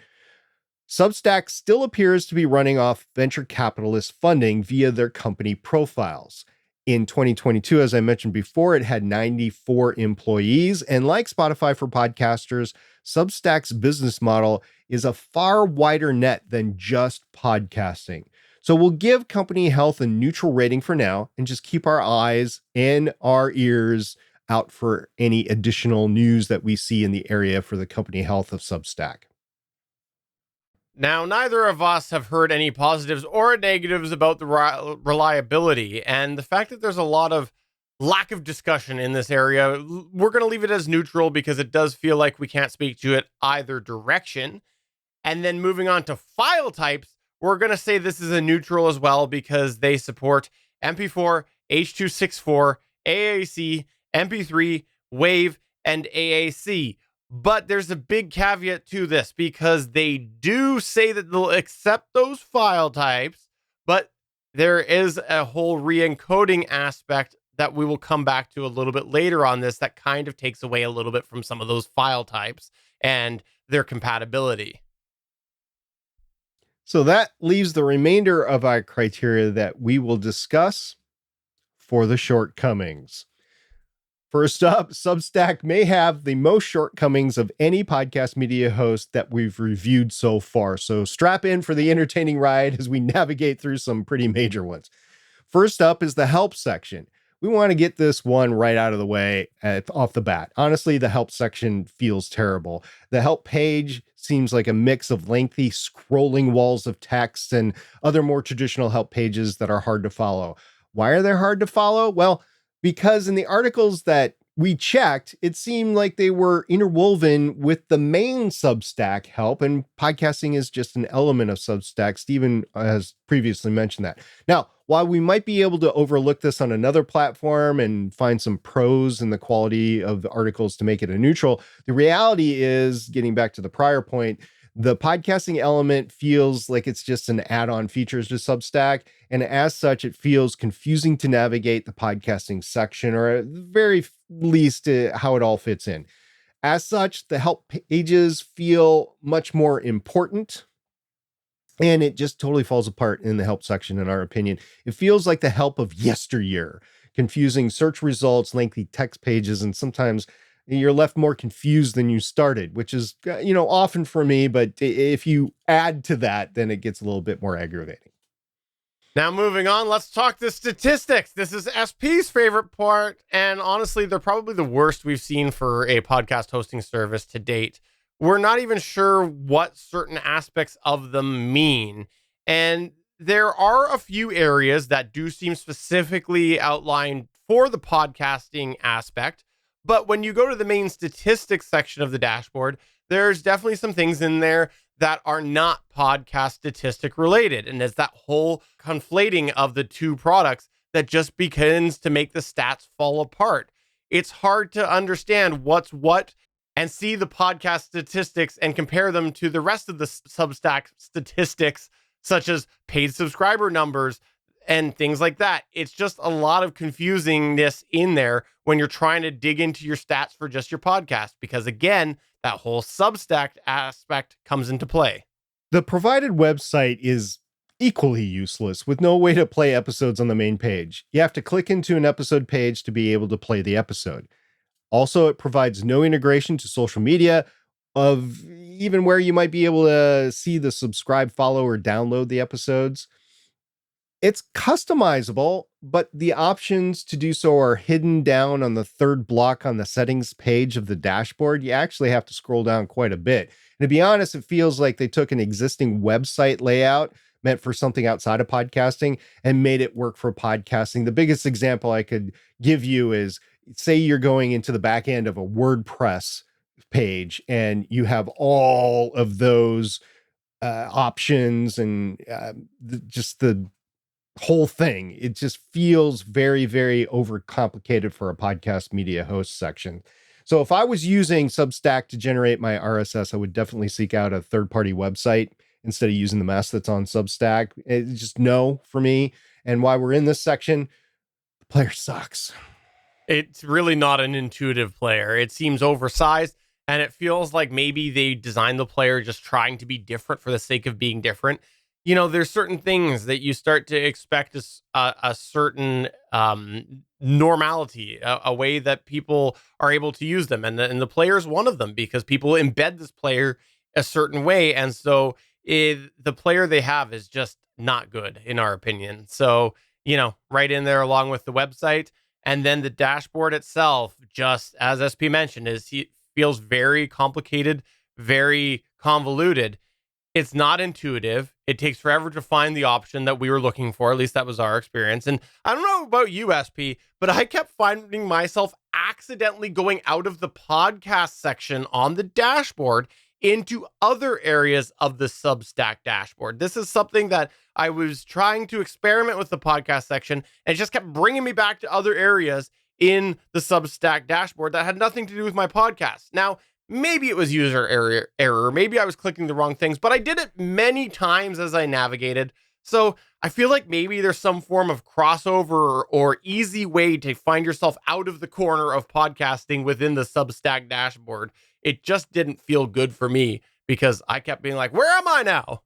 Substack still appears to be running off venture capitalist funding via their company profiles. In 2022, as I mentioned before, it had 94 employees, and like Spotify for podcasters, Substack's business model is a far wider net than just podcasting. So we'll give company health a neutral rating for now and just keep our eyes and our ears out for any additional news that we see in the area for the company health of Substack. Now, neither of us have heard any positives or negatives about the reliability, and the fact that there's a lot of lack of discussion in this area, we're going to leave it as neutral because it does feel like we can't speak to it either direction. And then moving on to file types, we're going to say this is a neutral as well because they support MP4, H.264, AAC, MP3, WAV, and AAC. But there's a big caveat to this because they do say that they'll accept those file types, but there is a whole re-encoding aspect that we will come back to a little bit later on this that kind of takes away a little bit from some of those file types and their compatibility. So that leaves the remainder of our criteria that we will discuss for the shortcomings. First up, Substack may have the most shortcomings of any podcast media host that we've reviewed so far. So strap in for the entertaining ride as we navigate through some pretty major ones. First up is the help section. We want to get this one right out of the way off the bat. Honestly, the help section feels terrible. The help page seems like a mix of lengthy scrolling walls of text and other more traditional help pages that are hard to follow. Why are they hard to follow? Well, because in the articles that we checked, it seemed like they were interwoven with the main Substack help, and podcasting is just an element of Substack. Stephen has previously mentioned that. Now, while we might be able to overlook this on another platform and find some pros in the quality of the articles to make it a neutral, the reality is, getting back to the prior point, the podcasting element feels like it's just an add-on features to Substack, and as such, it feels confusing to navigate the podcasting section, or at the very least, how it all fits in. As such, the help pages feel much more important, and it just totally falls apart in the help section, in our opinion. It feels like the help of yesteryear, confusing search results, lengthy text pages, and sometimes you're left more confused than you started, which is, often for me, but if you add to that, then it gets a little bit more aggravating. Now, moving on, let's talk the statistics. This is SP's favorite part, and honestly, they're probably the worst we've seen for a podcast hosting service to date. We're not even sure what certain aspects of them mean, and there are a few areas that do seem specifically outlined for the podcasting aspect. But when you go to the main statistics section of the dashboard, there's definitely some things in there that are not podcast statistic related. And it's that whole conflating of the two products that just begins to make the stats fall apart. it's hard to understand what's what and see the podcast statistics and compare them to the rest of the Substack statistics, such as paid subscriber numbers and things like that. It's just a lot of confusingness in there when you're trying to dig into your stats for just your podcast, because again, that whole Substack aspect comes into play. The provided website is equally useless with no way to play episodes on the main page. You have to click into an episode page to be able to play the episode. Also, it provides no integration to social media of even where you might be able to see the subscribe, follow, or download the episodes. It's customizable, but the options to do so are hidden down on the third block on the settings page of the dashboard. You actually have to scroll down quite a bit. And to be honest, it feels like they took an existing website layout meant for something outside of podcasting and made it work for podcasting. The biggest example I could give you is, say you're going into the back end of a WordPress page and you have all of those options and just the whole thing. It just feels very, very overcomplicated for a podcast media host section. So if I was using Substack to generate my RSS, I would definitely seek out a third-party website instead of using the mess that's on Substack. It's just no for me. And while we're in this section, the player sucks. It's really not an intuitive player. It seems oversized, and it feels like maybe they designed the player just trying to be different for the sake of being different. You know, there's certain things that you start to expect a certain normality, a way that people are able to use them. And the player is one of them, because people embed this player a certain way. And so the player they have is just not good, in our opinion. So, you know, right in there along with the website. And then the dashboard itself, just as SP mentioned, feels very complicated, very convoluted. It's not intuitive. It takes forever to find the option that we were looking for. At least that was our experience. And I don't know about you, SP, but I kept finding myself accidentally going out of the podcast section on the dashboard into other areas of the Substack dashboard. This is something that I was trying to experiment with the podcast section, and it just kept bringing me back to other areas in the Substack dashboard that had nothing to do with my podcast. Now, maybe it was user error, maybe I was clicking the wrong things, but I did it many times as I navigated. So I feel like maybe there's some form of crossover or easy way to find yourself out of the corner of podcasting within the Substack dashboard. It just didn't feel good for me, because I kept being like, where am I now?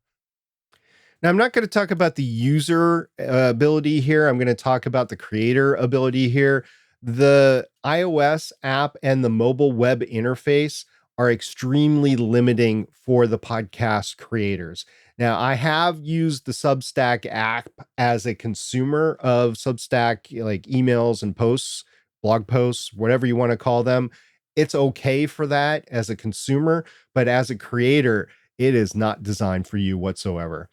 Now, I'm not going to talk about the user ability here. I'm going to talk about the creator ability here. The iOS app and the mobile web interface are extremely limiting for the podcast creators. Now, I have used the Substack app as a consumer of Substack, like emails and posts, blog posts, whatever you want to call them. It's okay for that as a consumer, but as a creator, it is not designed for you whatsoever.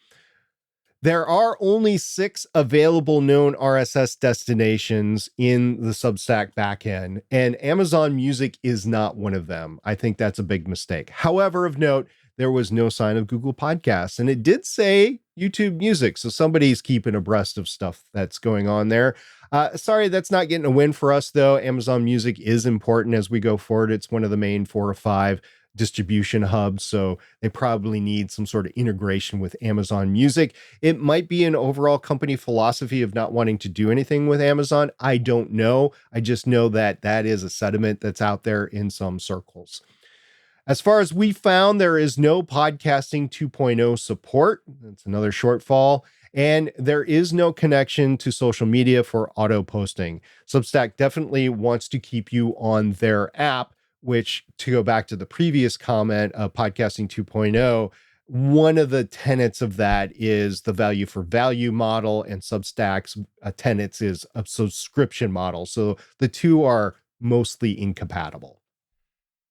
There are only 6 available known RSS destinations in the Substack backend, and Amazon Music is not one of them. I think that's a big mistake. However, of note, there was no sign of Google Podcasts, and it did say YouTube Music, so somebody's keeping abreast of stuff that's going on there. Sorry, that's not getting a win for us, though. Amazon Music is important as we go forward. It's one of the main 4 or 5 distribution hubs, so they probably need some sort of integration with Amazon Music. It might be an overall company philosophy of not wanting to do anything with Amazon. I don't know. I just know that that is a sentiment that's out there in some circles. As far as we found, there is no Podcasting 2.0 support. That's another shortfall. And there is no connection to social media for auto posting. Substack definitely wants to keep you on their app, which, to go back to the previous comment of Podcasting 2.0, one of the tenets of that is the value for value model, and Substack's tenets is a subscription model. So the two are mostly incompatible.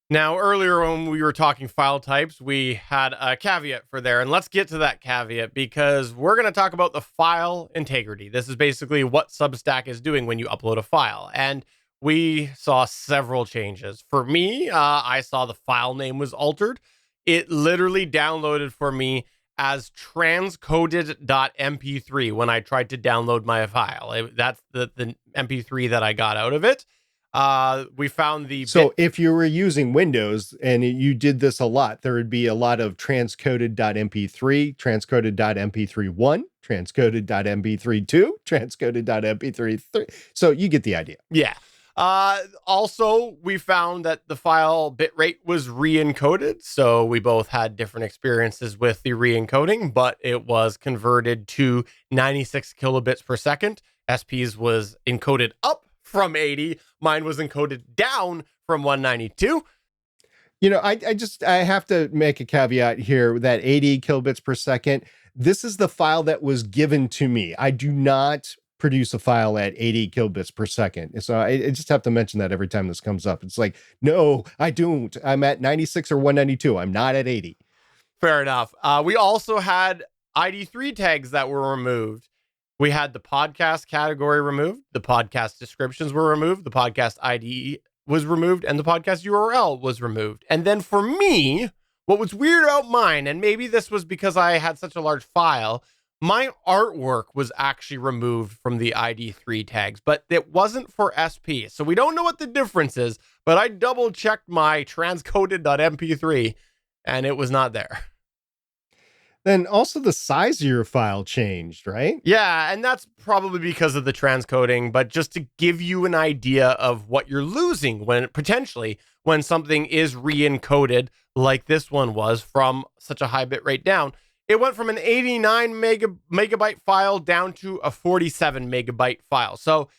Now, earlier when we were talking file types, we had a caveat for there, and let's get to that caveat, because we're going to talk about the file integrity. This is basically what Substack is doing when you upload a file, and we saw several changes. For me, I saw the file name was altered. It literally downloaded for me as transcoded.mp3 when I tried to download my file. That's the MP3 that I got out of it. We found the So if you were using Windows and you did this a lot, there would be a lot of transcoded.mp3, transcoded.mp3.1, transcoded.mp3.2, transcoded.mp3.3. So you get the idea. Yeah. Also, we found that the file bitrate was re-encoded. So we both had different experiences with the re-encoding, but it was converted to 96 kilobits per second. SP's was encoded up from 80. Mine was encoded down from 192. You know, I have to make a caveat here that 80 kilobits per second, this is the file that was given to me. I do not produce a file at 80 kilobits per second. So I just have to mention that every time this comes up. It's like, no, I don't. I'm at 96 or 192. I'm not at 80. Fair enough. We also had ID3 tags that were removed. We had the podcast category removed. The podcast descriptions were removed. The podcast ID was removed, and the podcast URL was removed. And then for me, what was weird about mine, and maybe this was because I had such a large file, my artwork was actually removed from the ID3 tags, but it wasn't for SP. So we don't know what the difference is, but I double checked my transcoded.mp3 and it was not there. Then also the size of your file changed, right? Yeah, and that's probably because of the transcoding, but just to give you an idea of what you're losing when potentially when something is re-encoded like this one was from such a high bit rate down, it went from an 89 megabyte file down to a 47 megabyte file. So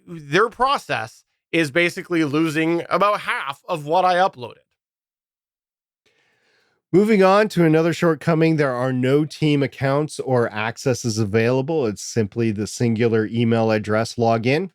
their process is basically losing about half of what I uploaded. Moving on to another shortcoming, there are no team accounts or accesses available. It's simply the singular email address login.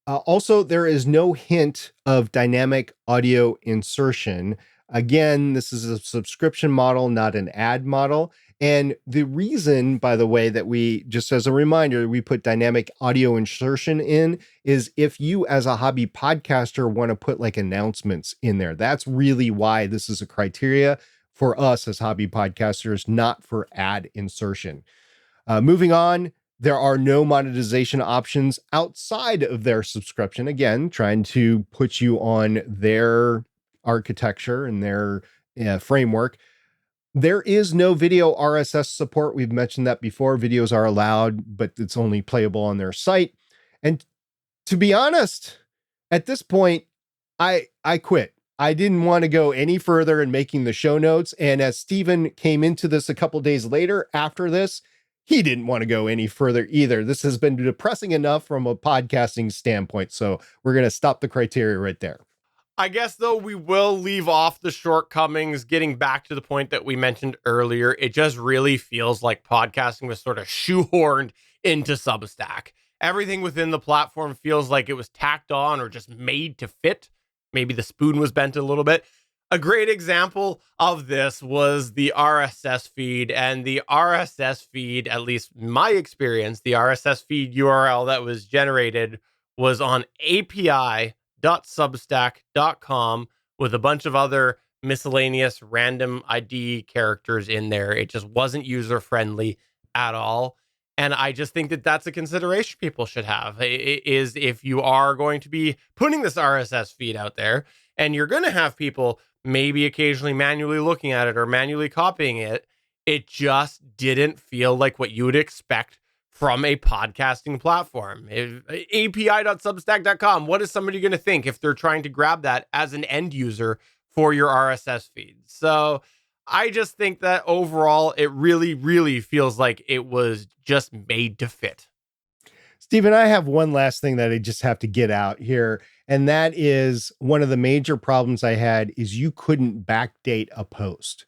Also, there is no hint of dynamic audio insertion. Again, this is a subscription model, not an ad model. And the reason, by the way, that we, just as a reminder, we put dynamic audio insertion in is if you as a hobby podcaster want to put like announcements in there. That's really why this is a criteria for us as hobby podcasters, not for ad insertion. Moving on, there are no monetization options outside of their subscription. Again, trying to put you on their architecture and their framework. There is no video RSS support. We've mentioned that before. Videos are allowed, but it's only playable on their site. And to be honest, at this point, I quit. I didn't want to go any further in making the show notes. And as Steven came into this a couple days later after this, he didn't want to go any further either. This has been depressing enough from a podcasting standpoint. So we're going to stop the criteria right there. I guess, though, we will leave off the shortcomings, getting back to the point that we mentioned earlier. It just really feels like podcasting was sort of shoehorned into Substack. Everything within the platform feels like it was tacked on or just made to fit. Maybe the spoon was bent a little bit. A great example of this was the RSS feed, and the RSS feed, at least my experience, the RSS feed URL that was generated was on api.substack.com with a bunch of other miscellaneous random ID characters in there. It just wasn't user-friendly at all. And I just think that that's a consideration people should have, is if you are going to be putting this RSS feed out there and you're going to have people maybe occasionally manually looking at it or manually copying it, it just didn't feel like what you would expect from a podcasting platform. api.substack.com, what is somebody going to think if they're trying to grab that as an end user for your RSS feed? So I just think that overall, it really, really feels like it was just made to fit. Steven, I have one last thing that I just have to get out here. And that is one of the major problems I had is you couldn't backdate a post.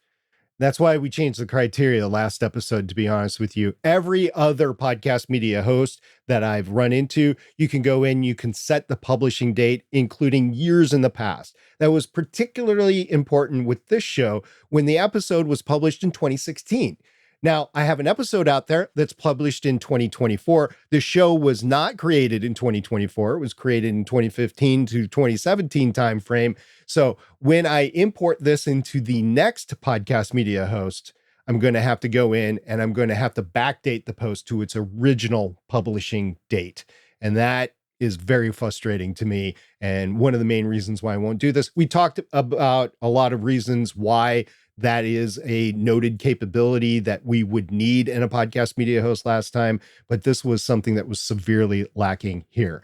That's why we changed the criteria last episode, to be honest with you. Every other podcast media host that I've run into, you can go in, you can set the publishing date, including years in the past. That was particularly important with this show when the episode was published in 2016. Now, I have an episode out there that's published in 2024. The show was not created in 2024. It was created in 2015 to 2017 timeframe. So when I import this into the next podcast media host, I'm going to have to go in and I'm going to have to backdate the post to its original publishing date. And that is very frustrating to me. And one of the main reasons why I won't do this. We talked about a lot of reasons why that is a noted capability that we would need in a podcast media host last time, but this was something that was severely lacking here.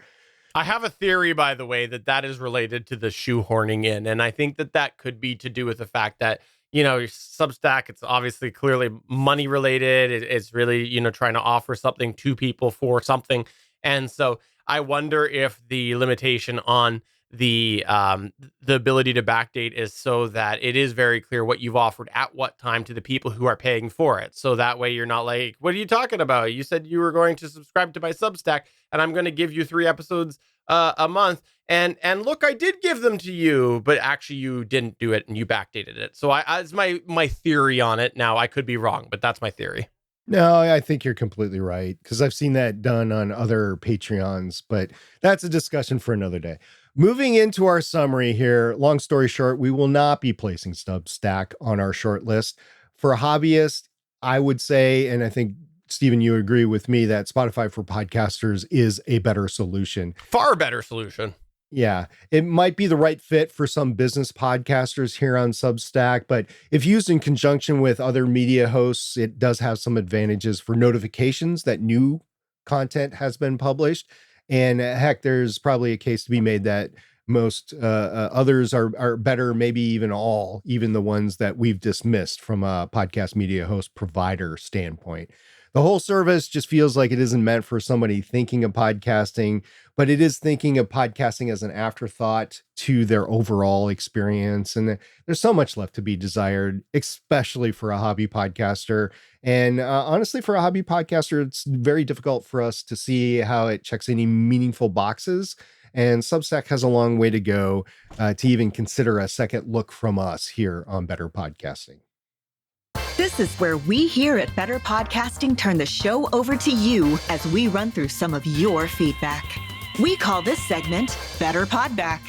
I have a theory, by the way, that is related to the shoehorning in. And I think that could be to do with the fact that, Substack, it's obviously clearly money related. It's really, trying to offer something to people for something. And so I wonder if the limitation on the ability to backdate is so that it is very clear what you've offered at what time to the people who are paying for it. So that way you're not like, what are you talking about? You said you were going to subscribe to my Substack and I'm going to give you 3 episodes a month. And look, I did give them to you, but actually you didn't do it and you backdated it. So it's my theory on it. Now I could be wrong, but that's my theory. No, I think you're completely right, because I've seen that done on other Patreons, but that's a discussion for another day. Moving into our summary here, long story short, we will not be placing Substack on our short list. For a hobbyist, I would say, and I think, Stephen, you agree with me, that Spotify for podcasters is a better solution. Far better solution. Yeah, it might be the right fit for some business podcasters here on Substack, but if used in conjunction with other media hosts, it does have some advantages for notifications that new content has been published. And heck, there's probably a case to be made that most others are better, maybe even the ones that we've dismissed from a podcast media host provider standpoint. The whole service just feels like it isn't meant for somebody thinking of podcasting, but it is thinking of podcasting as an afterthought to their overall experience. And there's so much left to be desired, especially for a hobby podcaster. And honestly, for a hobby podcaster, it's very difficult for us to see how it checks any meaningful boxes. And Substack has a long way to go to even consider a second look from us here on Better Podcasting. This is where we here at Better Podcasting turn the show over to you as we run through some of your feedback. We call this segment Better Podback.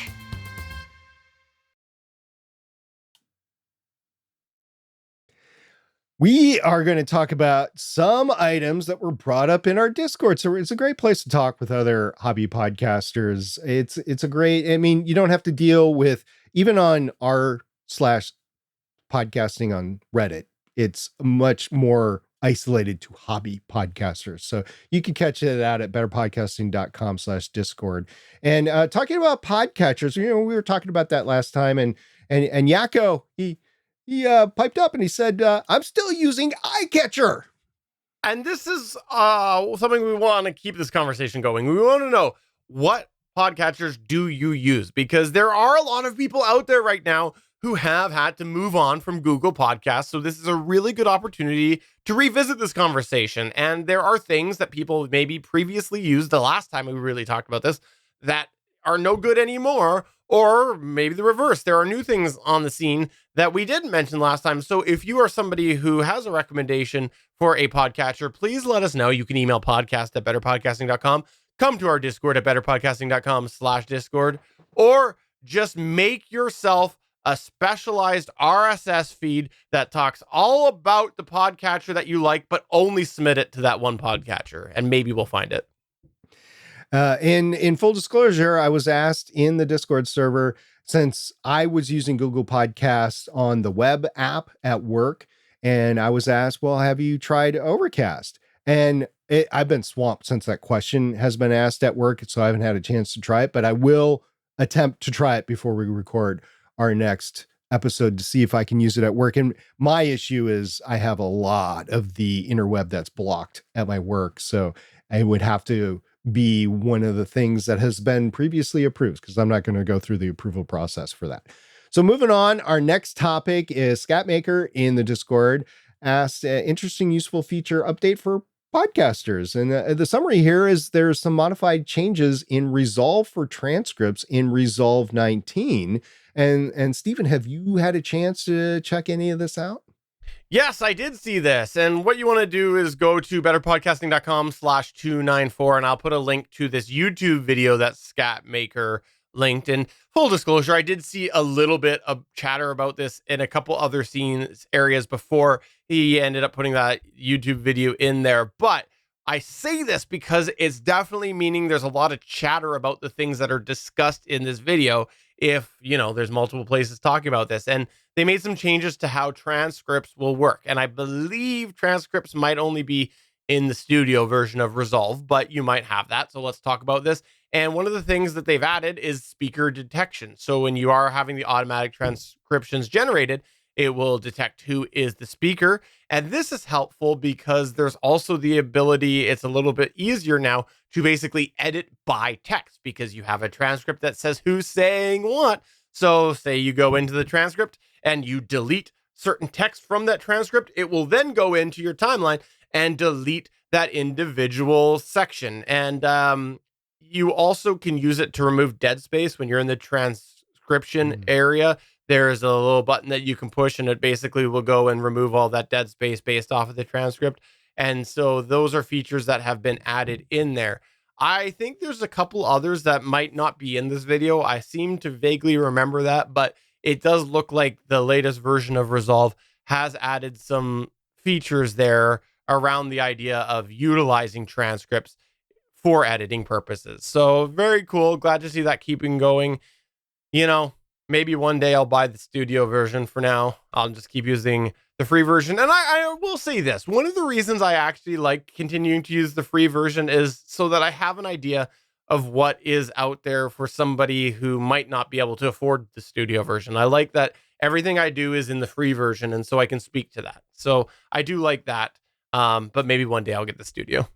We are going to talk about some items that were brought up in our Discord. So it's a great place to talk with other hobby podcasters. It's a great, you don't have to deal with, even on r/podcasting on Reddit, it's much more isolated to hobby podcasters. So you can catch it out at betterpodcasting.com/Discord. And talking about podcatchers, we were talking about that last time, and Yakko, he piped up and he said, I'm still using iCatcher. And this is something we want to keep this conversation going. We want to know, what podcatchers do you use? Because there are a lot of people out there right now who have had to move on from Google Podcasts. So this is a really good opportunity to revisit this conversation. And there are things that people maybe previously used the last time we really talked about this that are no good anymore, or maybe the reverse. There are new things on the scene that we didn't mention last time. So if you are somebody who has a recommendation for a podcatcher, please let us know. You can email podcast@betterpodcasting.com. Come to our Discord at betterpodcasting.com/Discord, or just make yourself a specialized RSS feed that talks all about the podcatcher that you like, but only submit it to that one podcatcher, and maybe we'll find it. In full disclosure, I was asked in the Discord server, since I was using Google Podcasts on the web app at work, and I was asked, well, have you tried Overcast? And I've been swamped since that question has been asked at work, so I haven't had a chance to try it, but I will attempt to try it before we record our next episode to see if I can use it at work. And my issue is I have a lot of the interweb that's blocked at my work. So I would have to be one of the things that has been previously approved, because I'm not going to go through the approval process for that. So moving on, our next topic is Scatmaker in the Discord asked an interesting, useful feature update for podcasters. And the summary here is there's some modified changes in Resolve for transcripts in Resolve 19. And Stephen, have you had a chance to check any of this out? Yes, I did see this. And what you want to do is go to betterpodcasting.com/294, and I'll put a link to this YouTube video that Scatmaker linked. And full disclosure, I did see a little bit of chatter about this in a couple other areas before he ended up putting that YouTube video in there. But I say this because it's definitely meaning there's a lot of chatter about the things that are discussed in this video if, there's multiple places talking about this. And they made some changes to how transcripts will work. And I believe transcripts might only be in the studio version of Resolve, but you might have that. So let's talk about this. And one of the things that they've added is speaker detection. So when you are having the automatic transcriptions generated, it will detect who is the speaker. And this is helpful because there's also the ability, it's a little bit easier now to basically edit by text because you have a transcript that says who's saying what. So say you go into the transcript and you delete certain text from that transcript, it will then go into your timeline and delete that individual section. And you also can use it to remove dead space when you're in the transcription area. There's a little button that you can push and it basically will go and remove all that dead space based off of the transcript. And so those are features that have been added in there. I think there's a couple others that might not be in this video. I seem to vaguely remember that, but it does look like the latest version of Resolve has added some features there around the idea of utilizing transcripts for editing purposes. So very cool. Glad to see that keeping going. Maybe one day I'll buy the studio version. For now, I'll just keep using the free version. And I will say this. One of the reasons I actually like continuing to use the free version is so that I have an idea of what is out there for somebody who might not be able to afford the studio version. I like that everything I do is in the free version, and so I can speak to that. So I do like that. But maybe one day I'll get the studio.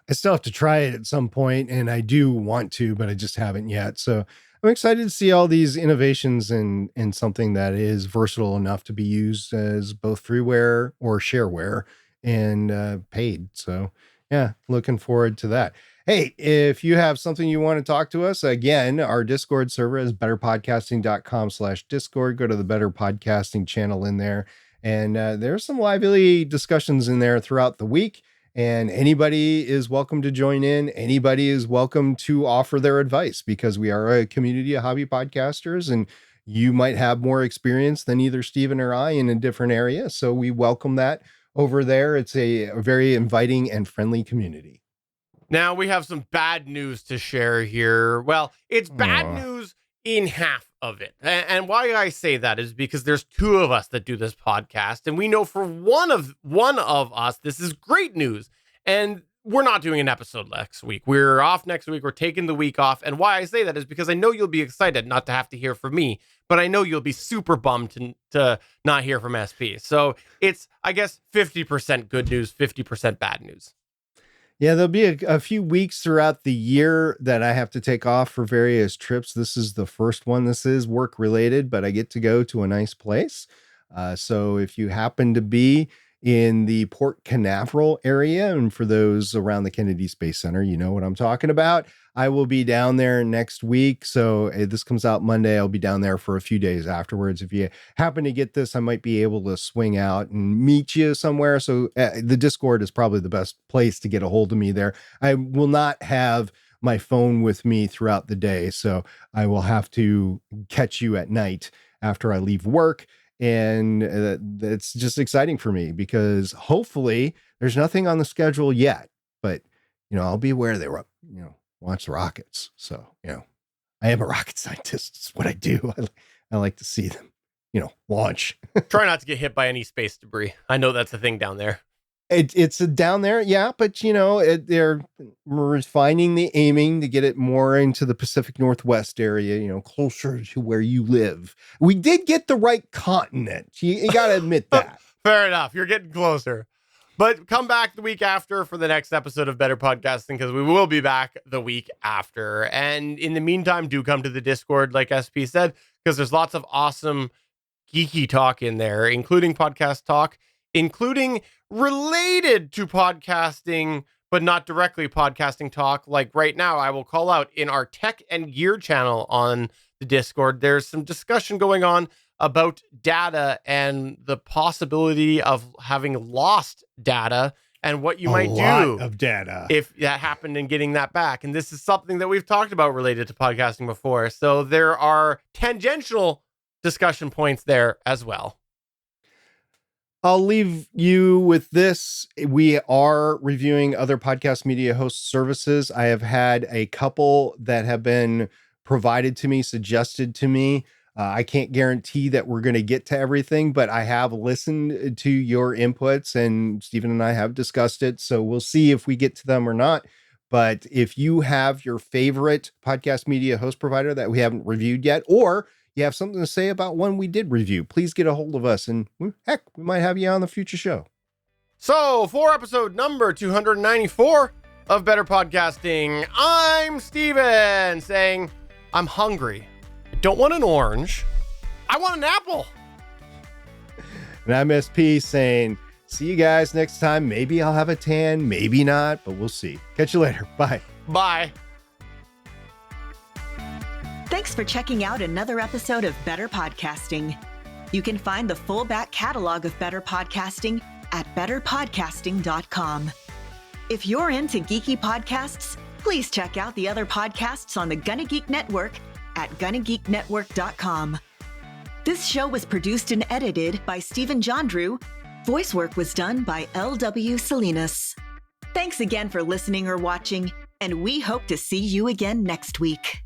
I still have to try it at some point, and I do want to, but I just haven't yet. So I'm excited to see all these innovations in something that is versatile enough to be used as both freeware or shareware and paid. So yeah, looking forward to that. Hey, if you have something you want to talk to us, again, our Discord server is betterpodcasting.com/Discord. Go to the Better Podcasting channel in there. And there's some lively discussions in there throughout the week. And anybody is welcome to join in. Anybody is welcome to offer their advice because we are a community of hobby podcasters and you might have more experience than either Stephen or I in a different area. So we welcome that over there. It's a very inviting and friendly community. Now we have some bad news to share here. Well, it's bad news in half of it. And why I say that is because there's two of us that do this podcast, and we know for one of us, this is great news. And we're not doing an episode next week. We're off next week. We're taking the week off. And why I say that is because I know you'll be excited not to have to hear from me, but I know you'll be super bummed to not hear from SP. So it's, I guess, 50% good news, 50% bad news. Yeah, there'll be a few weeks throughout the year that I have to take off for various trips. This is the first one. This is work related, but I get to go to a nice place. So if you happen to be in the Port Canaveral area, and for those around the Kennedy Space Center, you know what I'm talking about. I will be down there next week. So this comes out Monday. I'll be down there for a few days afterwards. If you happen to get this, I might be able to swing out and meet you somewhere. So the Discord is probably the best place to get a hold of me there. I will not have my phone with me throughout the day. So I will have to catch you at night after I leave work. And it's just exciting for me because hopefully there's nothing on the schedule yet, but I'll be aware they were, launch the rockets. So, I am a rocket scientist. It's what I do. I like to see them, launch. Try not to get hit by any space debris. I know that's a thing down there. It's down there. Yeah. But they're refining the aiming to get it more into the Pacific Northwest area, closer to where you live. We did get the right continent. You got to admit that. Fair enough. You're getting closer. But come back the week after for the next episode of Better Podcasting, because we will be back the week after. And in the meantime, do come to the Discord, like SP said, because there's lots of awesome geeky talk in there, including podcast talk, including related to podcasting, but not directly podcasting talk. Like right now, I will call out in our tech and gear channel on the Discord, there's some discussion going on about data and the possibility of having lost data and what you might do of data if that happened and getting that back. And this is something that we've talked about related to podcasting before. So there are tangential discussion points there as well. I'll leave you with this. We are reviewing other podcast media host services. I have had a couple that have been provided to me, suggested to me. I can't guarantee that we're going to get to everything, but I have listened to your inputs and Stephen and I have discussed it. So we'll see if we get to them or not. But if you have your favorite podcast media host provider that we haven't reviewed yet, or you have something to say about one we did review, please get a hold of us and heck, we might have you on the future show. So for episode number 294 of Better Podcasting, I'm Steven saying, I'm hungry. I don't want an orange. I want an apple. And I'm SP saying, see you guys next time. Maybe I'll have a tan, maybe not, but we'll see. Catch you later. Bye. Bye. Thanks for checking out another episode of Better Podcasting. You can find the full back catalog of Better Podcasting at betterpodcasting.com. If you're into geeky podcasts, please check out the other podcasts on the GonnaGeek Network at GonnaGeekNetwork.com. This show was produced and edited by Stephen Jondrew. Voice work was done by L.W. Salinas. Thanks again for listening or watching, and we hope to see you again next week.